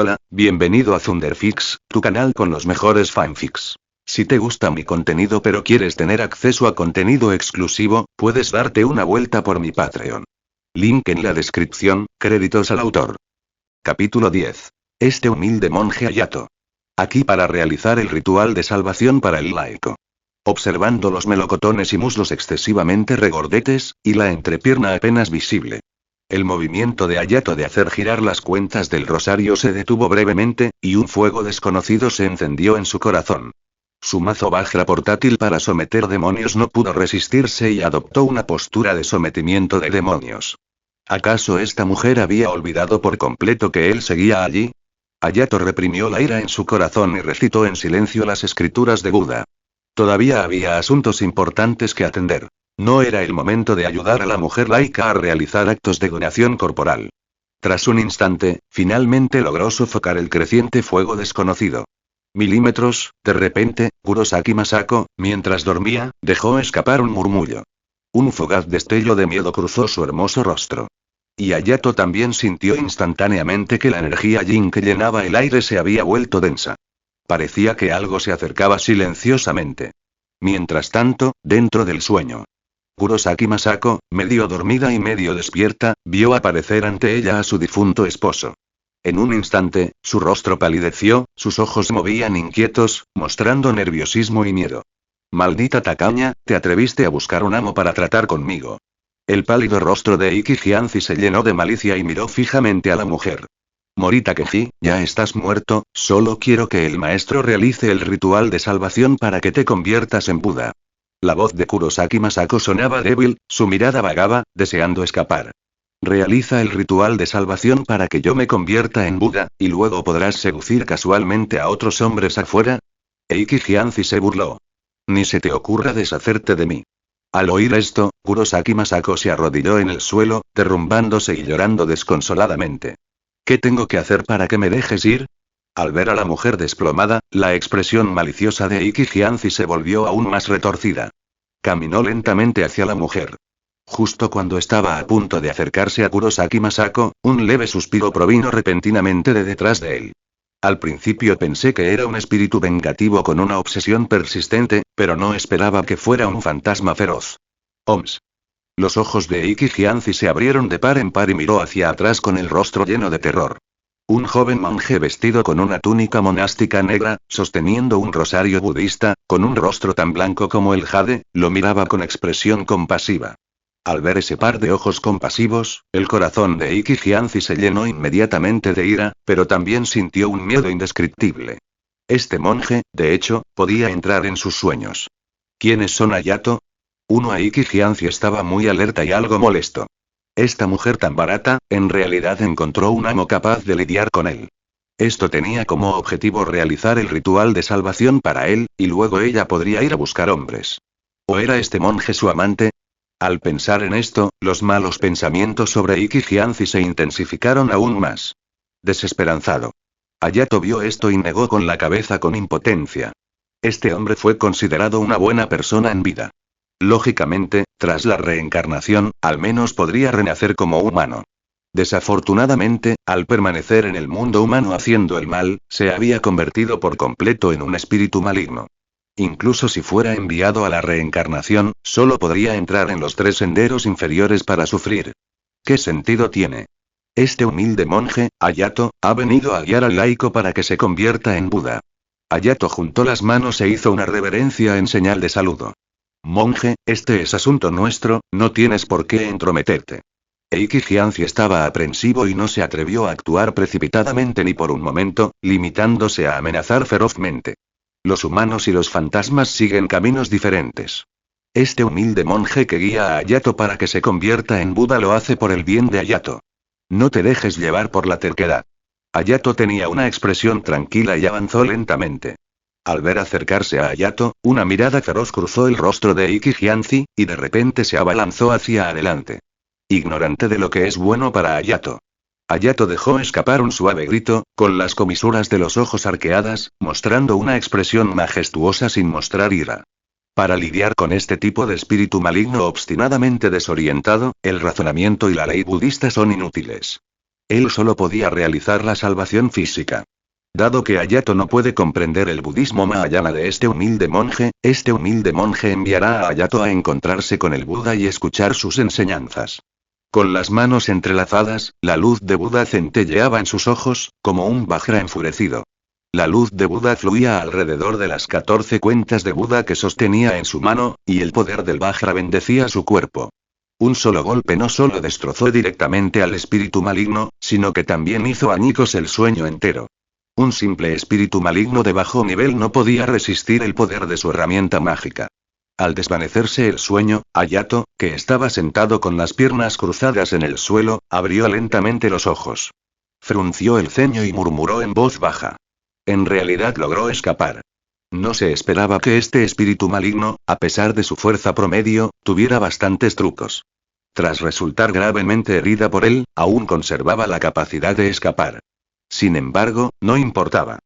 Hola, bienvenido a Thunderfix, tu canal con los mejores fanfics. Si te gusta mi contenido pero quieres tener acceso a contenido exclusivo, puedes darte una vuelta por mi Patreon. Link en la descripción, créditos al autor. Capítulo 10. Este humilde monje Hayato. Aquí para realizar el ritual de salvación para el laico. Observando los melocotones y muslos excesivamente regordetes, y la entrepierna apenas visible. El movimiento de Hayato de hacer girar las cuentas del rosario se detuvo brevemente, y un fuego desconocido se encendió en su corazón. Su mazo Vajra portátil para someter demonios no pudo resistirse y adoptó una postura de sometimiento de demonios. ¿Acaso esta mujer había olvidado por completo que él seguía allí? Hayato reprimió la ira en su corazón y recitó en silencio las escrituras de Buda. Todavía había asuntos importantes que atender. No era el momento de ayudar a la mujer laica a realizar actos de donación corporal. Tras un instante, finalmente logró sofocar el creciente fuego desconocido. Milímetros, de repente, Kurosaki Masako, mientras dormía, dejó escapar un murmullo. Un fugaz destello de miedo cruzó su hermoso rostro. Y Hayato también sintió instantáneamente que la energía yin que llenaba el aire se había vuelto densa. Parecía que algo se acercaba silenciosamente. Mientras tanto, dentro del sueño. Kurosaki Masako, medio dormida y medio despierta, vio aparecer ante ella a su difunto esposo. En un instante, su rostro palideció, sus ojos se movían inquietos, mostrando nerviosismo y miedo. Maldita tacaña, te atreviste a buscar un amo para tratar conmigo. El pálido rostro de Iki Jianzi se llenó de malicia y miró fijamente a la mujer. Morita Keiji, ya estás muerto, solo quiero que el maestro realice el ritual de salvación para que te conviertas en Buda. La voz de Kurosaki Masako sonaba débil, su mirada vagaba, deseando escapar. Realiza el ritual de salvación para que yo me convierta en Buda, y luego podrás seducir casualmente a otros hombres afuera. Eiki Jianzi se burló. Ni se te ocurra deshacerte de mí. Al oír esto, Kurosaki Masako se arrodilló en el suelo, derrumbándose y llorando desconsoladamente. ¿Qué tengo que hacer para que me dejes ir? Al ver a la mujer desplomada, la expresión maliciosa de Iki Jianzi se volvió aún más retorcida. Caminó lentamente hacia la mujer. Justo cuando estaba a punto de acercarse a Kurosaki Masako, un leve suspiro provino repentinamente de detrás de él. Al principio pensé que era un espíritu vengativo con una obsesión persistente, pero no esperaba que fuera un fantasma feroz. Oms. Los ojos de Iki Jianzi se abrieron de par en par y miró hacia atrás con el rostro lleno de terror. Un joven monje vestido con una túnica monástica negra, sosteniendo un rosario budista, con un rostro tan blanco como el jade, lo miraba con expresión compasiva. Al ver ese par de ojos compasivos, el corazón de Iki Jianzi se llenó inmediatamente de ira, pero también sintió un miedo indescriptible. Este monje, de hecho, podía entrar en sus sueños. ¿Quiénes son Hayato? Iki Jianzi estaba muy alerta y algo molesto. Esta mujer tan barata, en realidad encontró un amo capaz de lidiar con él. Esto tenía como objetivo realizar el ritual de salvación para él, y luego ella podría ir a buscar hombres. ¿O era este monje su amante? Al pensar en esto, los malos pensamientos sobre Iki Jianzi se intensificaron aún más. Desesperanzado. Hayato vio esto y negó con la cabeza con impotencia. Este hombre fue considerado una buena persona en vida. Lógicamente, tras la reencarnación, al menos podría renacer como humano. Desafortunadamente, al permanecer en el mundo humano haciendo el mal, se había convertido por completo en un espíritu maligno. Incluso si fuera enviado a la reencarnación, solo podría entrar en los 3 senderos inferiores para sufrir. ¿Qué sentido tiene? Este humilde monje, Hayato, ha venido a guiar al laico para que se convierta en Buda. Hayato juntó las manos e hizo una reverencia en señal de saludo. Monje, este es asunto nuestro, no tienes por qué entrometerte. Eiki Jianzi estaba aprensivo y no se atrevió a actuar precipitadamente ni por un momento, limitándose a amenazar ferozmente. Los humanos y los fantasmas siguen caminos diferentes. Este humilde monje que guía a Hayato para que se convierta en Buda lo hace por el bien de Hayato. No te dejes llevar por la terquedad. Hayato tenía una expresión tranquila y avanzó lentamente. Al ver acercarse a Hayato, una mirada feroz cruzó el rostro de Iki Jianzi, y de repente se abalanzó hacia adelante. Ignorante de lo que es bueno para Hayato. Hayato dejó escapar un suave grito, con las comisuras de los ojos arqueadas, mostrando una expresión majestuosa sin mostrar ira. Para lidiar con este tipo de espíritu maligno obstinadamente desorientado, el razonamiento y la ley budista son inútiles. Él solo podía realizar la salvación física. Dado que Hayato no puede comprender el budismo Mahayana de este humilde monje enviará a Hayato a encontrarse con el Buda y escuchar sus enseñanzas. Con las manos entrelazadas, la luz de Buda centelleaba en sus ojos, como un Vajra enfurecido. La luz de Buda fluía alrededor de las 14 cuentas de Buda que sostenía en su mano, y el poder del Vajra bendecía su cuerpo. Un solo golpe no solo destrozó directamente al espíritu maligno, sino que también hizo añicos el sueño entero. Un simple espíritu maligno de bajo nivel no podía resistir el poder de su herramienta mágica. Al desvanecerse el sueño, Hayato, que estaba sentado con las piernas cruzadas en el suelo, abrió lentamente los ojos. Frunció el ceño y murmuró en voz baja. En realidad logró escapar. No se esperaba que este espíritu maligno, a pesar de su fuerza promedio, tuviera bastantes trucos. Tras resultar gravemente herida por él, aún conservaba la capacidad de escapar. Sin embargo, no importaba.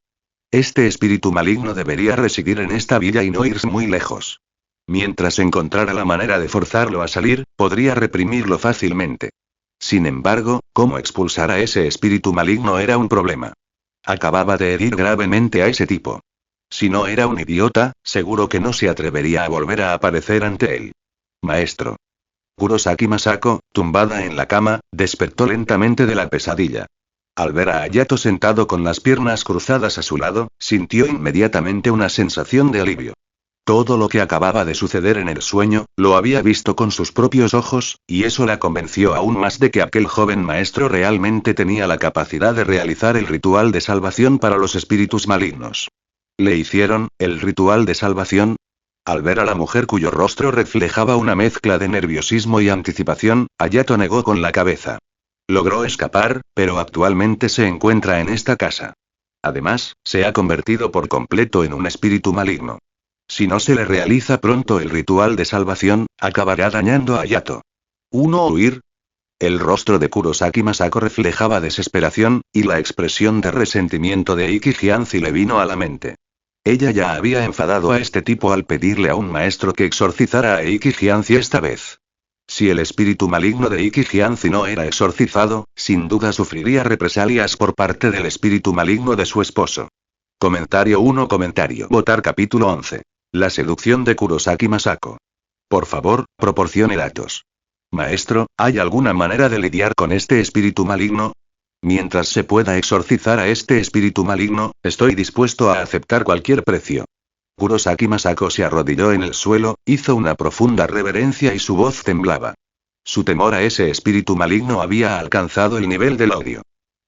Este espíritu maligno debería residir en esta villa y no irse muy lejos. Mientras encontrara la manera de forzarlo a salir, podría reprimirlo fácilmente. Sin embargo, cómo expulsar a ese espíritu maligno era un problema. Acababa de herir gravemente a ese tipo. Si no era un idiota, seguro que no se atrevería a volver a aparecer ante él. Maestro. Kurosaki Masako, tumbada en la cama, despertó lentamente de la pesadilla. Al ver a Hayato sentado con las piernas cruzadas a su lado, sintió inmediatamente una sensación de alivio. Todo lo que acababa de suceder en el sueño, lo había visto con sus propios ojos, y eso la convenció aún más de que aquel joven maestro realmente tenía la capacidad de realizar el ritual de salvación para los espíritus malignos. ¿Le hicieron el ritual de salvación? Al ver a la mujer cuyo rostro reflejaba una mezcla de nerviosismo y anticipación, Hayato negó con la cabeza. Logró escapar, pero actualmente se encuentra en esta casa. Además, se ha convertido por completo en un espíritu maligno. Si no se le realiza pronto el ritual de salvación, acabará dañando a Hayato. ¿Uno huir? El rostro de Kurosaki Masako reflejaba desesperación, y la expresión de resentimiento de Iki Jianzi le vino a la mente. Ella ya había enfadado a este tipo al pedirle a un maestro que exorcizara a Iki Jianzi esta vez. Si el espíritu maligno de Iki Jianzi no era exorcizado, sin duda sufriría represalias por parte del espíritu maligno de su esposo. Comentario 1. Votar capítulo 11. La seducción de Kurosaki Masako. Por favor, proporcione datos. Maestro, ¿hay alguna manera de lidiar con este espíritu maligno? Mientras se pueda exorcizar a este espíritu maligno, estoy dispuesto a aceptar cualquier precio. Kurosaki Masako se arrodilló en el suelo, hizo una profunda reverencia y su voz temblaba. Su temor a ese espíritu maligno había alcanzado el nivel del odio.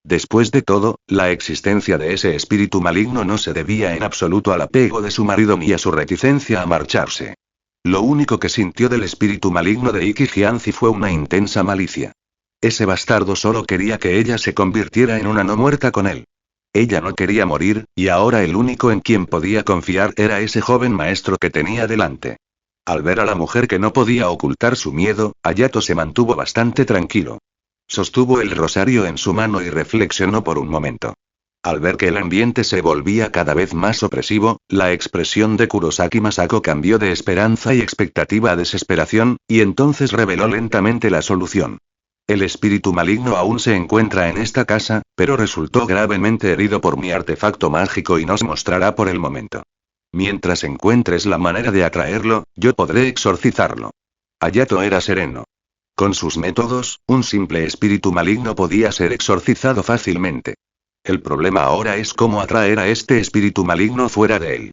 Después de todo, la existencia de ese espíritu maligno no se debía en absoluto al apego de su marido ni a su reticencia a marcharse. Lo único que sintió del espíritu maligno de Iki Jianzi fue una intensa malicia. Ese bastardo solo quería que ella se convirtiera en una no muerta con él. Ella no quería morir, y ahora el único en quien podía confiar era ese joven maestro que tenía delante. Al ver a la mujer que no podía ocultar su miedo, Hayato se mantuvo bastante tranquilo. Sostuvo el rosario en su mano y reflexionó por un momento. Al ver que el ambiente se volvía cada vez más opresivo, la expresión de Kurosaki Masako cambió de esperanza y expectativa a desesperación, y entonces reveló lentamente la solución. El espíritu maligno aún se encuentra en esta casa, pero resultó gravemente herido por mi artefacto mágico y no se mostrará por el momento. Mientras encuentres la manera de atraerlo, yo podré exorcizarlo. Hayato era sereno. Con sus métodos, un simple espíritu maligno podía ser exorcizado fácilmente. El problema ahora es cómo atraer a este espíritu maligno fuera de él.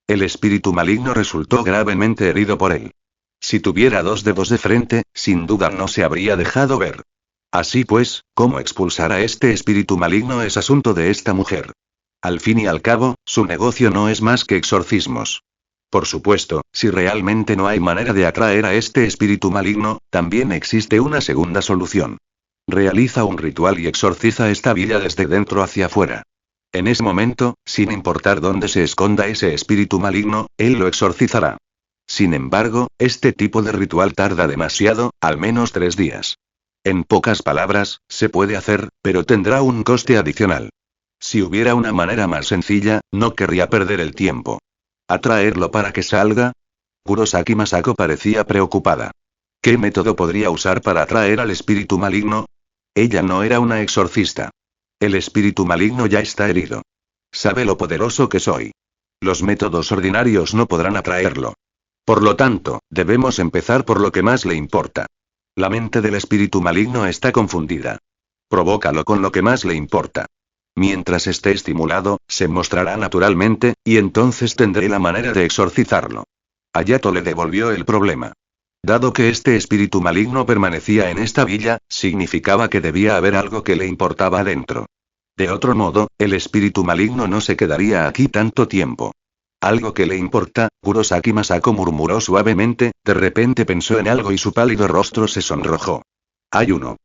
El espíritu maligno resultó gravemente herido por él. Si tuviera dos dedos de frente, sin duda no se habría dejado ver. Así pues, cómo expulsar a este espíritu maligno es asunto de esta mujer. Al fin y al cabo, su negocio no es más que exorcismos. Por supuesto, si realmente no hay manera de atraer a este espíritu maligno, también existe una segunda solución. Realiza un ritual y exorciza esta villa desde dentro hacia afuera. En ese momento, sin importar dónde se esconda ese espíritu maligno, él lo exorcizará. Sin embargo, este tipo de ritual tarda demasiado, al menos 3 días. En pocas palabras, se puede hacer, pero tendrá un coste adicional. Si hubiera una manera más sencilla, no querría perder el tiempo. ¿Atraerlo para que salga? Kurosaki Masako parecía preocupada. ¿Qué método podría usar para atraer al espíritu maligno? Ella no era una exorcista. El espíritu maligno ya está herido. Sabe lo poderoso que soy. Los métodos ordinarios no podrán atraerlo. Por lo tanto, debemos empezar por lo que más le importa. La mente del espíritu maligno está confundida. Provócalo con lo que más le importa. Mientras esté estimulado, se mostrará naturalmente, y entonces tendré la manera de exorcizarlo. Hayato le devolvió el problema. Dado que este espíritu maligno permanecía en esta villa, significaba que debía haber algo que le importaba adentro. De otro modo, el espíritu maligno no se quedaría aquí tanto tiempo. Algo que le importa, Kurosaki Masako murmuró suavemente, de repente pensó en algo y su pálido rostro se sonrojó. Hay uno.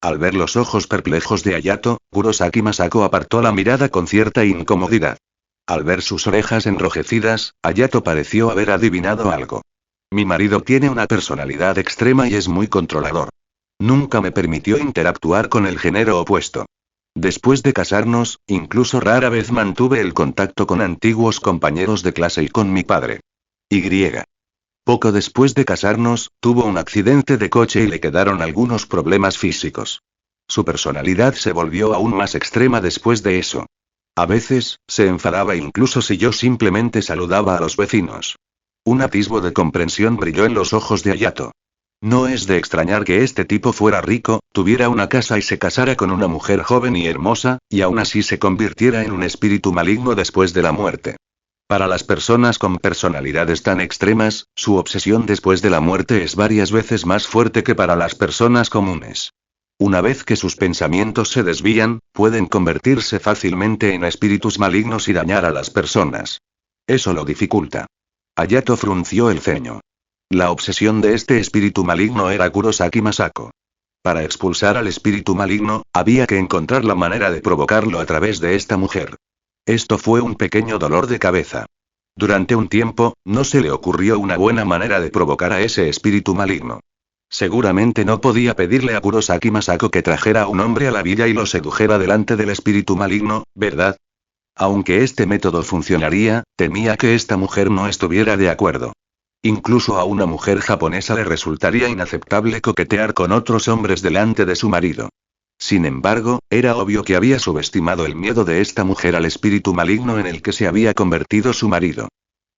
Al ver los ojos perplejos de Hayato, Kurosaki Masako apartó la mirada con cierta incomodidad. Al ver sus orejas enrojecidas, Hayato pareció haber adivinado algo. Mi marido tiene una personalidad extrema y es muy controlador. Nunca me permitió interactuar con el género opuesto. Después de casarnos, incluso rara vez mantuve el contacto con antiguos compañeros de clase y con mi padre. Y. Poco después de casarnos, tuvo un accidente de coche y le quedaron algunos problemas físicos. Su personalidad se volvió aún más extrema después de eso. A veces, se enfadaba incluso si yo simplemente saludaba a los vecinos. Un atisbo de comprensión brilló en los ojos de Hayato. No es de extrañar que este tipo fuera rico, tuviera una casa y se casara con una mujer joven y hermosa, y aún así se convirtiera en un espíritu maligno después de la muerte. Para las personas con personalidades tan extremas, su obsesión después de la muerte es varias veces más fuerte que para las personas comunes. Una vez que sus pensamientos se desvían, pueden convertirse fácilmente en espíritus malignos y dañar a las personas. Eso lo dificulta. Hayato frunció el ceño. La obsesión de este espíritu maligno era Kurosaki Masako. Para expulsar al espíritu maligno, había que encontrar la manera de provocarlo a través de esta mujer. Esto fue un pequeño dolor de cabeza. Durante un tiempo, no se le ocurrió una buena manera de provocar a ese espíritu maligno. Seguramente no podía pedirle a Kurosaki Masako que trajera a un hombre a la villa y lo sedujera delante del espíritu maligno, ¿verdad? Aunque este método funcionaría, temía que esta mujer no estuviera de acuerdo. Incluso a una mujer japonesa le resultaría inaceptable coquetear con otros hombres delante de su marido. Sin embargo, era obvio que había subestimado el miedo de esta mujer al espíritu maligno en el que se había convertido su marido.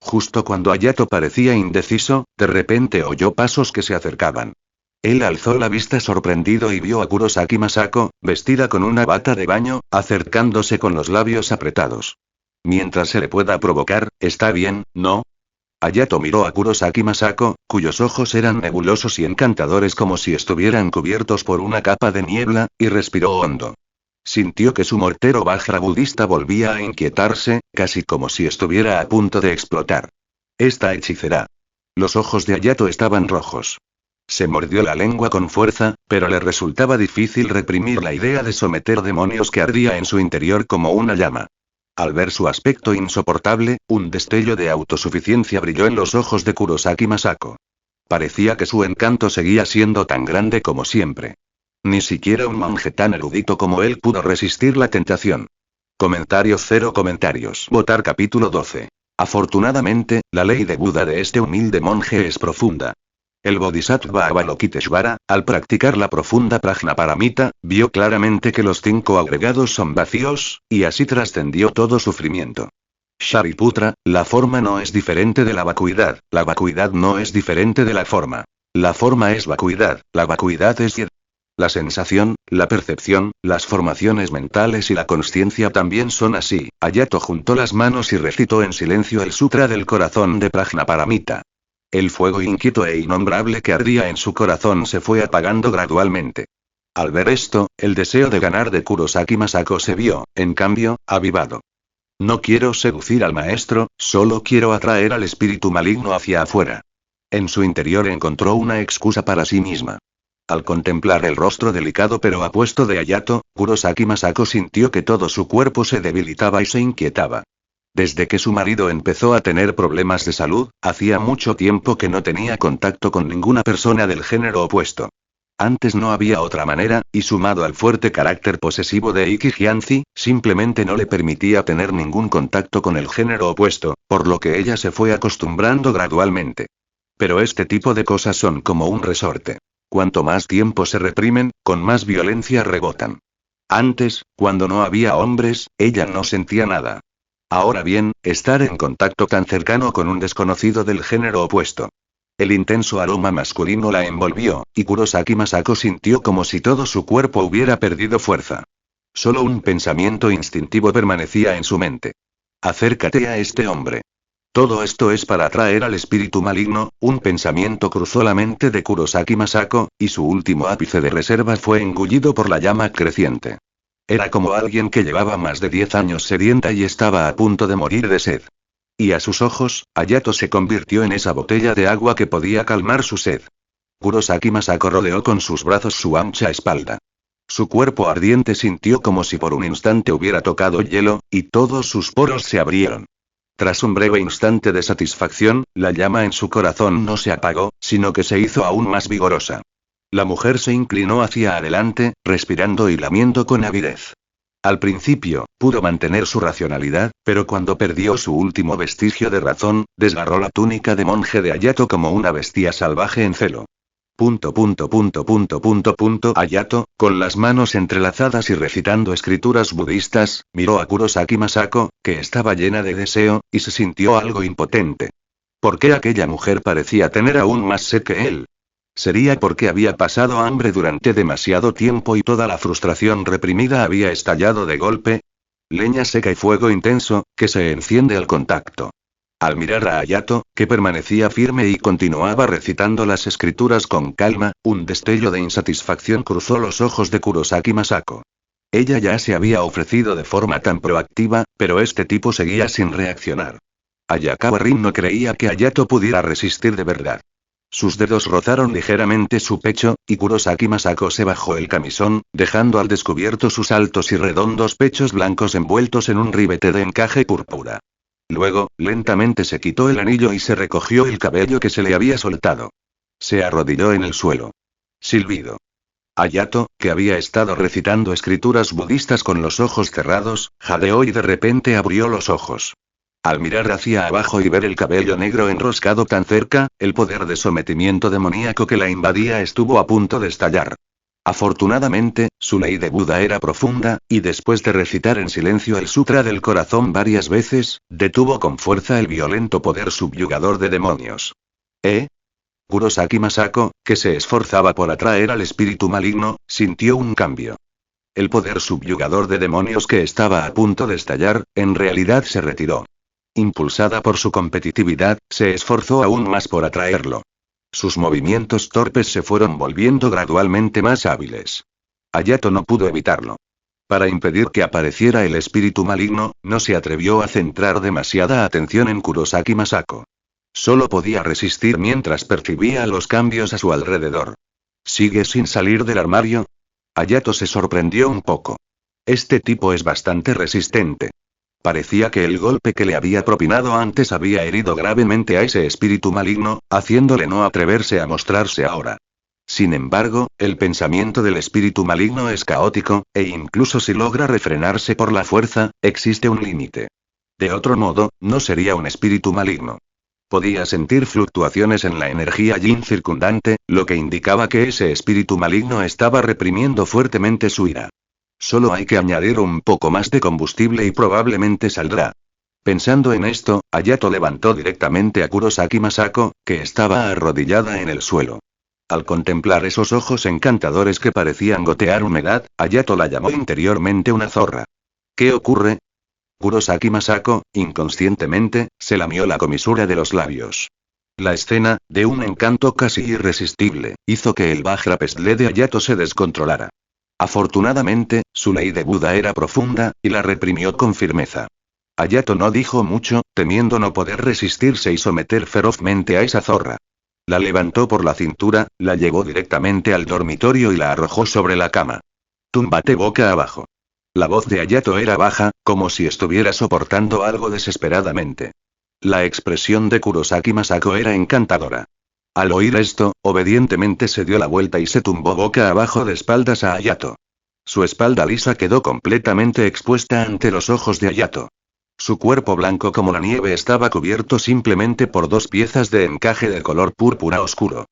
Justo cuando Hayato parecía indeciso, de repente oyó pasos que se acercaban. Él alzó la vista sorprendido y vio a Kurosaki Masako, vestida con una bata de baño, acercándose con los labios apretados. Mientras se le pueda provocar, está bien, ¿no? Hayato miró a Kurosaki Masako, cuyos ojos eran nebulosos y encantadores como si estuvieran cubiertos por una capa de niebla, y respiró hondo. Sintió que su mortero Vajra budista volvía a inquietarse, casi como si estuviera a punto de explotar. Esta hechicera. Los ojos de Hayato estaban rojos. Se mordió la lengua con fuerza, pero le resultaba difícil reprimir la idea de someter demonios que ardía en su interior como una llama. Al ver su aspecto insoportable, un destello de autosuficiencia brilló en los ojos de Kurosaki Masako. Parecía que su encanto seguía siendo tan grande como siempre. Ni siquiera un monje tan erudito como él pudo resistir la tentación. Comentarios. Votar capítulo 12. Afortunadamente, la ley de Buda de este humilde monje es profunda. El Bodhisattva Avalokiteshvara, al practicar la profunda Prajnaparamita, vio claramente que los 5 agregados son vacíos, y así trascendió todo sufrimiento. Shariputra, la forma no es diferente de la vacuidad no es diferente de la forma. La forma es vacuidad, la vacuidad es yed. La sensación, la percepción, las formaciones mentales y la consciencia también son así. Hayato juntó las manos y recitó en silencio el Sutra del Corazón de Prajnaparamita. El fuego inquieto e innombrable que ardía en su corazón se fue apagando gradualmente. Al ver esto, el deseo de ganar de Kurosaki Masako se vio, en cambio, avivado. No quiero seducir al maestro, solo quiero atraer al espíritu maligno hacia afuera. En su interior encontró una excusa para sí misma. Al contemplar el rostro delicado pero apuesto de Hayato, Kurosaki Masako sintió que todo su cuerpo se debilitaba y se inquietaba. Desde que su marido empezó a tener problemas de salud, hacía mucho tiempo que no tenía contacto con ninguna persona del género opuesto. Antes no había otra manera, y sumado al fuerte carácter posesivo de Iki Hyantzi, simplemente no le permitía tener ningún contacto con el género opuesto, por lo que ella se fue acostumbrando gradualmente. Pero este tipo de cosas son como un resorte. Cuanto más tiempo se reprimen, con más violencia rebotan. Antes, cuando no había hombres, ella no sentía nada. Ahora bien, estar en contacto tan cercano con un desconocido del género opuesto. El intenso aroma masculino la envolvió, y Kurosaki Masako sintió como si todo su cuerpo hubiera perdido fuerza. Solo un pensamiento instintivo permanecía en su mente. Acércate a este hombre. Todo esto es para atraer al espíritu maligno. Un pensamiento cruzó la mente de Kurosaki Masako, y su último ápice de reserva fue engullido por la llama creciente. Era como alguien que llevaba más de 10 años sedienta y estaba a punto de morir de sed. Y a sus ojos, Hayato se convirtió en esa botella de agua que podía calmar su sed. Kurosaki Masako rodeó con sus brazos su ancha espalda. Su cuerpo ardiente sintió como si por un instante hubiera tocado hielo, y todos sus poros se abrieron. Tras un breve instante de satisfacción, la llama en su corazón no se apagó, sino que se hizo aún más vigorosa. La mujer se inclinó hacia adelante, respirando y lamiendo con avidez. Al principio, pudo mantener su racionalidad, pero cuando perdió su último vestigio de razón, desgarró la túnica de monje de Hayato como una bestia salvaje en celo. Hayato, con las manos entrelazadas y recitando escrituras budistas, miró a Kurosaki Masako, que estaba llena de deseo, y se sintió algo impotente. ¿Por qué aquella mujer parecía tener aún más sed que él? ¿Sería porque había pasado hambre durante demasiado tiempo y toda la frustración reprimida había estallado de golpe? Leña seca y fuego intenso, que se enciende al contacto. Al mirar a Hayato, que permanecía firme y continuaba recitando las escrituras con calma, un destello de insatisfacción cruzó los ojos de Kurosaki Masako. Ella ya se había ofrecido de forma tan proactiva, pero este tipo seguía sin reaccionar. Ayakawa Rin no creía que Hayato pudiera resistir de verdad. Sus dedos rozaron ligeramente su pecho, y Kurosaki Masako se bajó el camisón, dejando al descubierto sus altos y redondos pechos blancos envueltos en un ribete de encaje púrpura. Luego, lentamente se quitó el anillo y se recogió el cabello que se le había soltado. Se arrodilló en el suelo. Silbido. Hayato, que había estado recitando escrituras budistas con los ojos cerrados, jadeó y de repente abrió los ojos. Al mirar hacia abajo y ver el cabello negro enroscado tan cerca, el poder de sometimiento demoníaco que la invadía estuvo a punto de estallar. Afortunadamente, su ley de Buda era profunda, y después de recitar en silencio el Sutra del Corazón varias veces, detuvo con fuerza el violento poder subyugador de demonios. Kurosaki Masako, que se esforzaba por atraer al espíritu maligno, sintió un cambio. El poder subyugador de demonios que estaba a punto de estallar, en realidad se retiró. Impulsada por su competitividad, se esforzó aún más por atraerlo. Sus movimientos torpes se fueron volviendo gradualmente más hábiles. Hayato no pudo evitarlo. Para impedir que apareciera el espíritu maligno, no se atrevió a centrar demasiada atención en Kurosaki Masako. Solo podía resistir mientras percibía los cambios a su alrededor. ¿Sigue sin salir del armario? Hayato se sorprendió un poco. Este tipo es bastante resistente. Parecía que el golpe que le había propinado antes había herido gravemente a ese espíritu maligno, haciéndole no atreverse a mostrarse ahora. Sin embargo, el pensamiento del espíritu maligno es caótico, e incluso si logra refrenarse por la fuerza, existe un límite. De otro modo, no sería un espíritu maligno. Podía sentir fluctuaciones en la energía yin circundante, lo que indicaba que ese espíritu maligno estaba reprimiendo fuertemente su ira. Solo hay que añadir un poco más de combustible y probablemente saldrá. Pensando en esto, Hayato levantó directamente a Kurosaki Masako, que estaba arrodillada en el suelo. Al contemplar esos ojos encantadores que parecían gotear humedad, Hayato la llamó interiormente una zorra. ¿Qué ocurre? Kurosaki Masako, inconscientemente, se lamió la comisura de los labios. La escena, de un encanto casi irresistible, hizo que el Vajra Pestle de Hayato se descontrolara. Afortunadamente, su ley de Buda era profunda, y la reprimió con firmeza. Hayato no dijo mucho, temiendo no poder resistirse y someter ferozmente a esa zorra. La levantó por la cintura, la llevó directamente al dormitorio y la arrojó sobre la cama. Túmbate boca abajo. La voz de Hayato era baja, como si estuviera soportando algo desesperadamente. La expresión de Kurosaki Masako era encantadora. Al oír esto, obedientemente se dio la vuelta y se tumbó boca abajo de espaldas a Hayato. Su espalda lisa quedó completamente expuesta ante los ojos de Hayato. Su cuerpo blanco como la nieve estaba cubierto simplemente por dos piezas de encaje de color púrpura oscuro.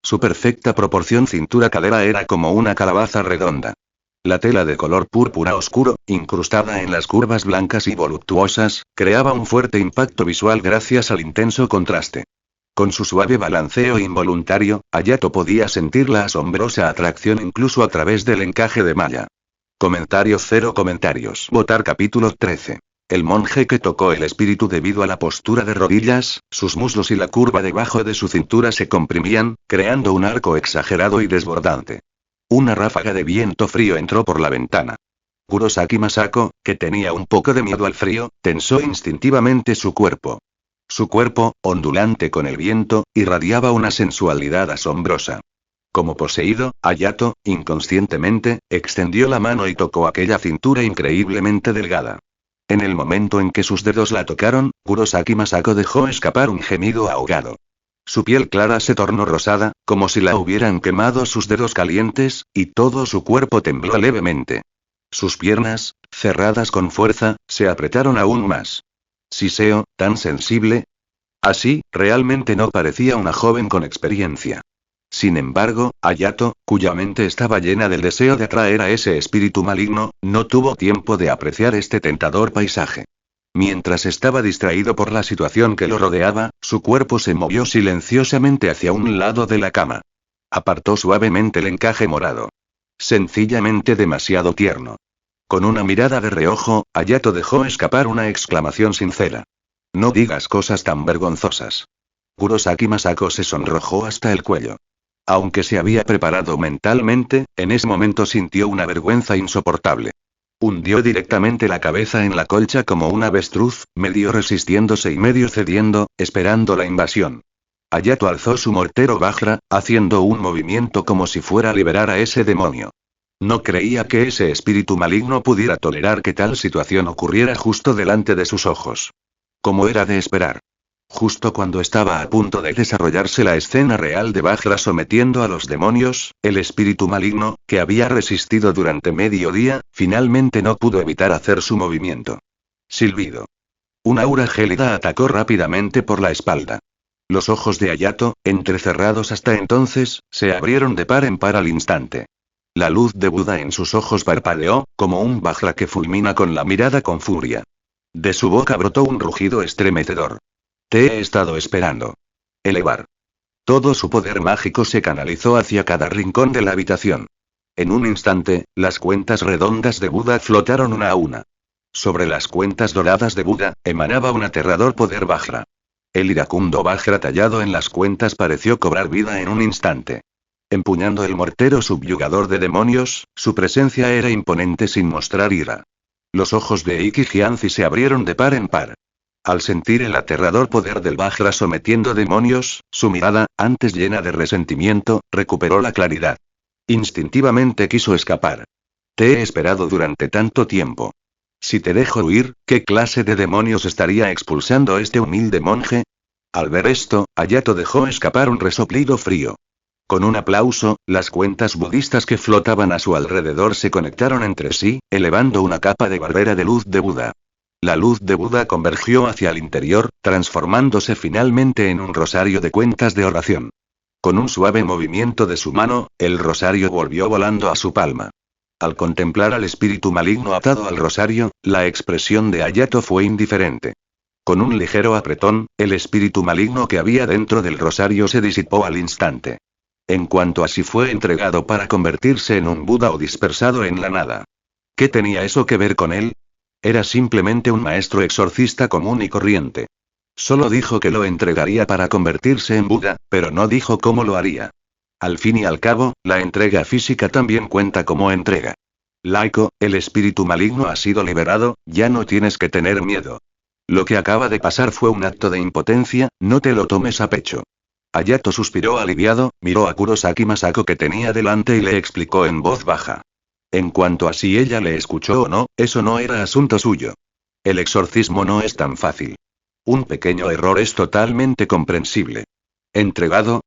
Su perfecta proporción cintura-cadera era como una calabaza redonda. La tela de color púrpura oscuro, incrustada en las curvas blancas y voluptuosas, creaba un fuerte impacto visual gracias al intenso contraste. Con su suave balanceo involuntario, Hayato podía sentir la asombrosa atracción incluso a través del encaje de malla. Comentarios. Cero comentarios. Votar capítulo 13. El monje que tocó el espíritu debido a la postura de rodillas, sus muslos y la curva debajo de su cintura se comprimían, creando un arco exagerado y desbordante. Una ráfaga de viento frío entró por la ventana. Kurosaki Masako, que tenía un poco de miedo al frío, tensó instintivamente su cuerpo. Su cuerpo, ondulante con el viento, irradiaba una sensualidad asombrosa. Como poseído, Hayato, inconscientemente, extendió la mano y tocó aquella cintura increíblemente delgada. En el momento en que sus dedos la tocaron, Kurosaki Masako dejó escapar un gemido ahogado. Su piel clara se tornó rosada, como si la hubieran quemado sus dedos calientes, y todo su cuerpo tembló levemente. Sus piernas, cerradas con fuerza, se apretaron aún más. Siseo, tan sensible. Así, realmente no parecía una joven con experiencia. Sin embargo, Hayato, cuya mente estaba llena del deseo de atraer a ese espíritu maligno, no tuvo tiempo de apreciar este tentador paisaje. Mientras estaba distraído por la situación que lo rodeaba, su cuerpo se movió silenciosamente hacia un lado de la cama. Apartó suavemente el encaje morado. Sencillamente demasiado tierno. Con una mirada de reojo, Hayato dejó escapar una exclamación sincera. No digas cosas tan vergonzosas. Kurosaki Masako se sonrojó hasta el cuello. Aunque se había preparado mentalmente, en ese momento sintió una vergüenza insoportable. Hundió directamente la cabeza en la colcha como un avestruz, medio resistiéndose y medio cediendo, esperando la invasión. Hayato alzó su mortero Vajra, haciendo un movimiento como si fuera a liberar a ese demonio. No creía que ese espíritu maligno pudiera tolerar que tal situación ocurriera justo delante de sus ojos. Como era de esperar. Justo cuando estaba a punto de desarrollarse la escena real de Vajra sometiendo a los demonios, el espíritu maligno, que había resistido durante medio día, finalmente no pudo evitar hacer su movimiento. Silbido. Un aura gélida atacó rápidamente por la espalda. Los ojos de Hayato, entrecerrados hasta entonces, se abrieron de par en par al instante. La luz de Buda en sus ojos parpadeó, como un Vajra que fulmina con la mirada con furia. De su boca brotó un rugido estremecedor. Te he estado esperando. Elevar. Todo su poder mágico se canalizó hacia cada rincón de la habitación. En un instante, las cuentas redondas de Buda flotaron una a una. Sobre las cuentas doradas de Buda, emanaba un aterrador poder Vajra. El iracundo Vajra tallado en las cuentas pareció cobrar vida en un instante. Empuñando el mortero subyugador de demonios, su presencia era imponente sin mostrar ira. Los ojos de Iki Jianzi se abrieron de par en par. Al sentir el aterrador poder del Vajra sometiendo demonios, su mirada, antes llena de resentimiento, recuperó la claridad. Instintivamente quiso escapar. Te he esperado durante tanto tiempo. Si te dejo huir, ¿qué clase de demonios estaría expulsando este humilde monje? Al ver esto, Hayato dejó escapar un resoplido frío. Con un aplauso, las cuentas budistas que flotaban a su alrededor se conectaron entre sí, elevando una capa de barbera de luz de Buda. La luz de Buda convergió hacia el interior, transformándose finalmente en un rosario de cuentas de oración. Con un suave movimiento de su mano, el rosario volvió volando a su palma. Al contemplar al espíritu maligno atado al rosario, la expresión de Hayato fue indiferente. Con un ligero apretón, el espíritu maligno que había dentro del rosario se disipó al instante. En cuanto a si fue entregado para convertirse en un Buda o dispersado en la nada. ¿Qué tenía eso que ver con él? Era simplemente un maestro exorcista común y corriente. Solo dijo que lo entregaría para convertirse en Buda, pero no dijo cómo lo haría. Al fin y al cabo, la entrega física también cuenta como entrega. Laiko, el espíritu maligno ha sido liberado, ya no tienes que tener miedo. Lo que acaba de pasar fue un acto de impotencia, no te lo tomes a pecho. Hayato suspiró aliviado, miró a Kurosaki Masako que tenía delante y le explicó en voz baja. En cuanto a si ella le escuchó o no, eso no era asunto suyo. El exorcismo no es tan fácil. Un pequeño error es totalmente comprensible. ¿Entregado?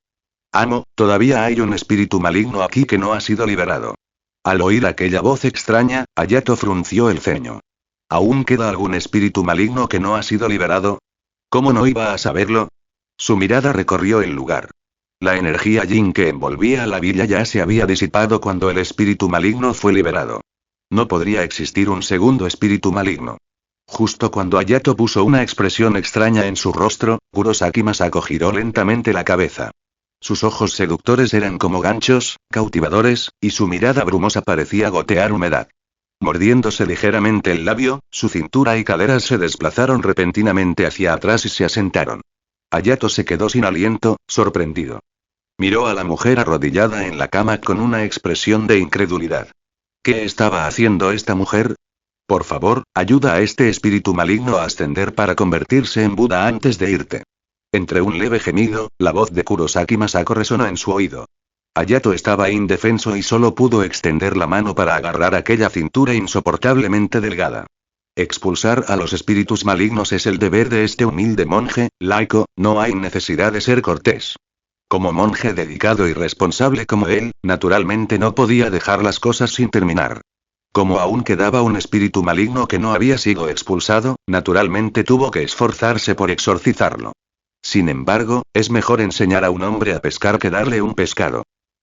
Amo, todavía hay un espíritu maligno aquí que no ha sido liberado. Al oír aquella voz extraña, Hayato frunció el ceño. ¿Aún queda algún espíritu maligno que no ha sido liberado? ¿Cómo no iba a saberlo? Su mirada recorrió el lugar. La energía yin que envolvía a la villa ya se había disipado cuando el espíritu maligno fue liberado. No podría existir un segundo espíritu maligno. Justo cuando Hayato puso una expresión extraña en su rostro, Kurosaki Masako giró lentamente la cabeza. Sus ojos seductores eran como ganchos, cautivadores, y su mirada brumosa parecía gotear humedad. Mordiéndose ligeramente el labio, su cintura y caderas se desplazaron repentinamente hacia atrás y se asentaron. Hayato se quedó sin aliento, sorprendido. Miró a la mujer arrodillada en la cama con una expresión de incredulidad. ¿Qué estaba haciendo esta mujer? Por favor, ayuda a este espíritu maligno a ascender para convertirse en Buda antes de irte. Entre un leve gemido, la voz de Kurosaki Masako resonó en su oído. Hayato estaba indefenso y solo pudo extender la mano para agarrar aquella cintura insoportablemente delgada. Expulsar a los espíritus malignos es el deber de este humilde monje, laico, no hay necesidad de ser cortés. Como monje dedicado y responsable como él, naturalmente no podía dejar las cosas sin terminar. Como aún quedaba un espíritu maligno que no había sido expulsado, naturalmente tuvo que esforzarse por exorcizarlo. Sin embargo, es mejor enseñar a un hombre a pescar que darle un pescado.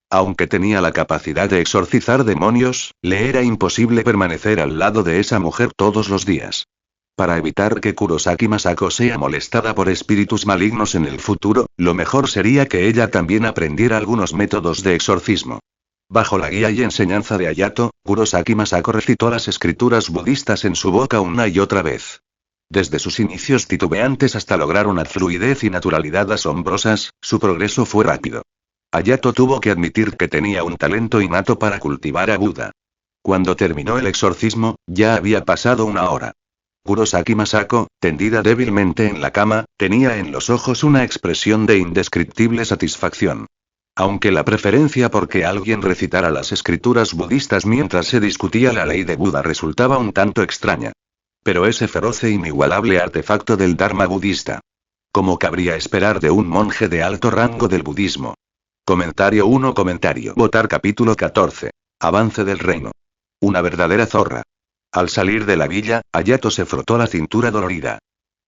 Aunque tenía la capacidad de exorcizar demonios, le era imposible permanecer al lado de esa mujer todos los días. Para evitar que Kurosaki Masako sea molestada por espíritus malignos en el futuro, lo mejor sería que ella también aprendiera algunos métodos de exorcismo. Bajo la guía y enseñanza de Hayato, Kurosaki Masako recitó las escrituras budistas en su boca una y otra vez. Desde sus inicios titubeantes hasta lograr una fluidez y naturalidad asombrosas, su progreso fue rápido. Hayato tuvo que admitir que tenía un talento innato para cultivar a Buda. Cuando terminó el exorcismo, ya había pasado una hora. Kurosaki Masako, tendida débilmente en la cama, tenía en los ojos una expresión de indescriptible satisfacción. Aunque la preferencia por que alguien recitara las escrituras budistas mientras se discutía la ley de Buda resultaba un tanto extraña. Pero ese feroz e inigualable artefacto del Dharma budista. ¿Cómo cabría esperar de un monje de alto rango del budismo? Comentario 1. Votar capítulo 14. Avance del reino. Una verdadera zorra. Al salir de la villa, Hayato se frotó la cintura dolorida.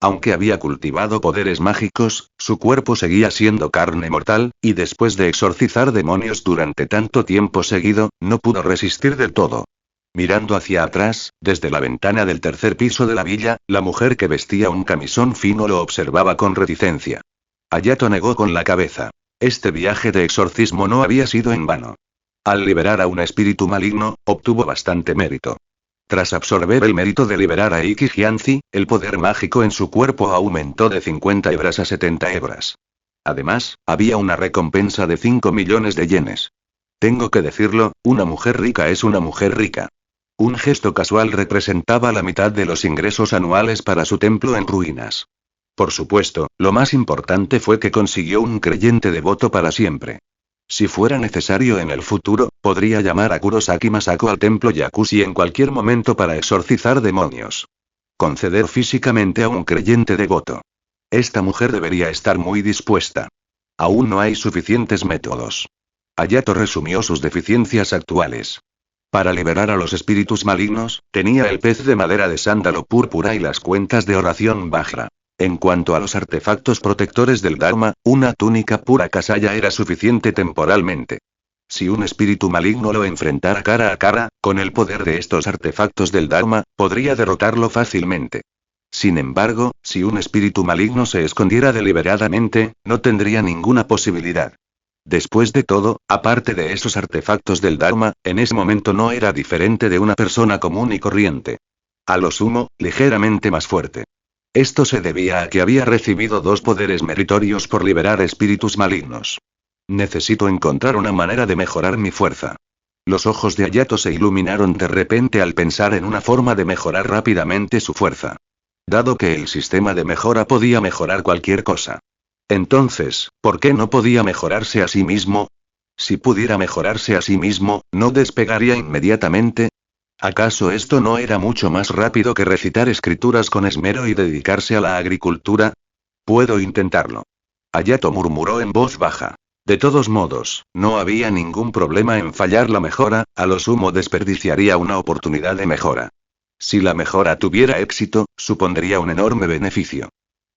Aunque había cultivado poderes mágicos, su cuerpo seguía siendo carne mortal, y después de exorcizar demonios durante tanto tiempo seguido, no pudo resistir del todo. Mirando hacia atrás, desde la ventana del tercer piso de la villa, la mujer que vestía un camisón fino lo observaba con reticencia. Hayato negó con la cabeza. Este viaje de exorcismo no había sido en vano. Al liberar a un espíritu maligno, obtuvo bastante mérito. Tras absorber el mérito de liberar a Iki Hyantzi, el poder mágico en su cuerpo aumentó de 50 hebras a 70 hebras. Además, había una recompensa de 5 millones de yenes. Tengo que decirlo, una mujer rica es una mujer rica. Un gesto casual representaba la mitad de los ingresos anuales para su templo en ruinas. Por supuesto, lo más importante fue que consiguió un creyente devoto para siempre. Si fuera necesario en el futuro, podría llamar a Kurosaki Masako al templo Yakushi en cualquier momento para exorcizar demonios. Conceder físicamente a un creyente devoto. Esta mujer debería estar muy dispuesta. Aún no hay suficientes métodos. Hayato resumió sus deficiencias actuales. Para liberar a los espíritus malignos, tenía el pez de madera de sándalo púrpura y las cuentas de oración Vajra. En cuanto a los artefactos protectores del Dharma, una túnica pura Kasaya era suficiente temporalmente. Si un espíritu maligno lo enfrentara cara a cara, con el poder de estos artefactos del Dharma, podría derrotarlo fácilmente. Sin embargo, si un espíritu maligno se escondiera deliberadamente, no tendría ninguna posibilidad. Después de todo, aparte de esos artefactos del Dharma, en ese momento no era diferente de una persona común y corriente. A lo sumo, ligeramente más fuerte. Esto se debía a que había recibido 2 poderes meritorios por liberar espíritus malignos. Necesito encontrar una manera de mejorar mi fuerza. Los ojos de Hayato se iluminaron de repente al pensar en una forma de mejorar rápidamente su fuerza. Dado que el sistema de mejora podía mejorar cualquier cosa. Entonces, ¿por qué no podía mejorarse a sí mismo? Si pudiera mejorarse a sí mismo, ¿no despegaría inmediatamente? ¿Acaso esto no era mucho más rápido que recitar escrituras con esmero y dedicarse a la agricultura? Puedo intentarlo. Hayato murmuró en voz baja. De todos modos, no había ningún problema en fallar la mejora, a lo sumo desperdiciaría una oportunidad de mejora. Si la mejora tuviera éxito, supondría un enorme beneficio.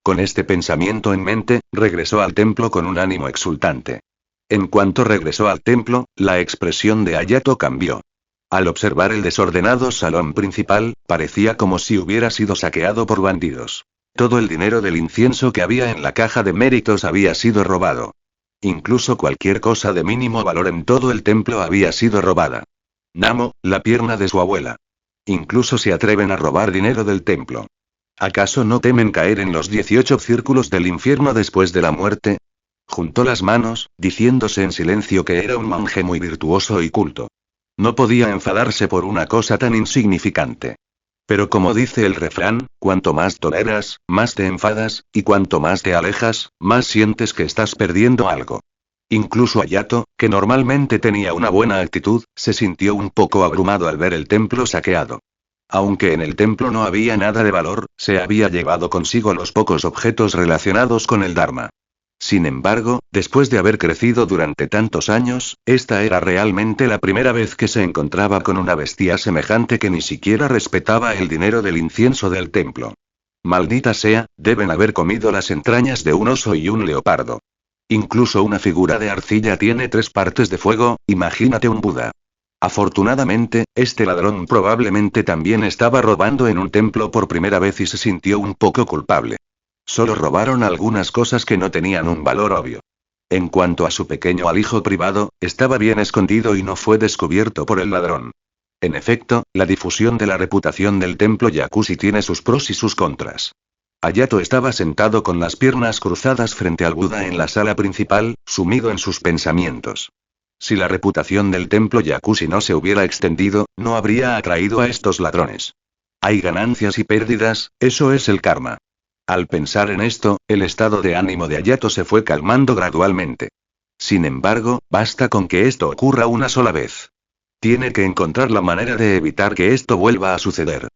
Con este pensamiento en mente, regresó al templo con un ánimo exultante. En cuanto regresó al templo, la expresión de Hayato cambió. Al observar el desordenado salón principal, parecía como si hubiera sido saqueado por bandidos. Todo el dinero del incienso que había en la caja de méritos había sido robado. Incluso cualquier cosa de mínimo valor en todo el templo había sido robada. Namo, la pierna de su abuela. Incluso se atreven a robar dinero del templo. ¿Acaso no temen caer en los 18 círculos del infierno después de la muerte? Juntó las manos, diciéndose en silencio que era un monje muy virtuoso y culto. No podía enfadarse por una cosa tan insignificante. Pero como dice el refrán, cuanto más toleras, más te enfadas, y cuanto más te alejas, más sientes que estás perdiendo algo. Incluso Hayato, que normalmente tenía una buena actitud, se sintió un poco abrumado al ver el templo saqueado. Aunque en el templo no había nada de valor, se había llevado consigo los pocos objetos relacionados con el Dharma. Sin embargo, después de haber crecido durante tantos años, esta era realmente la primera vez que se encontraba con una bestia semejante que ni siquiera respetaba el dinero del incienso del templo. Maldita sea, deben haber comido las entrañas de un oso y un leopardo. Incluso una figura de arcilla tiene 3 partes de fuego, imagínate un Buda. Afortunadamente, este ladrón probablemente también estaba robando en un templo por primera vez y se sintió un poco culpable. Solo robaron algunas cosas que no tenían un valor obvio. En cuanto a su pequeño alijo privado, estaba bien escondido y no fue descubierto por el ladrón. En efecto, la difusión de la reputación del templo Yakushi tiene sus pros y sus contras. Hayato estaba sentado con las piernas cruzadas frente al Buda en la sala principal, sumido en sus pensamientos. Si la reputación del templo Yakushi no se hubiera extendido, no habría atraído a estos ladrones. Hay ganancias y pérdidas, eso es el karma. Al pensar en esto, el estado de ánimo de Hayato se fue calmando gradualmente. Sin embargo, basta con que esto ocurra una sola vez. Tiene que encontrar la manera de evitar que esto vuelva a suceder.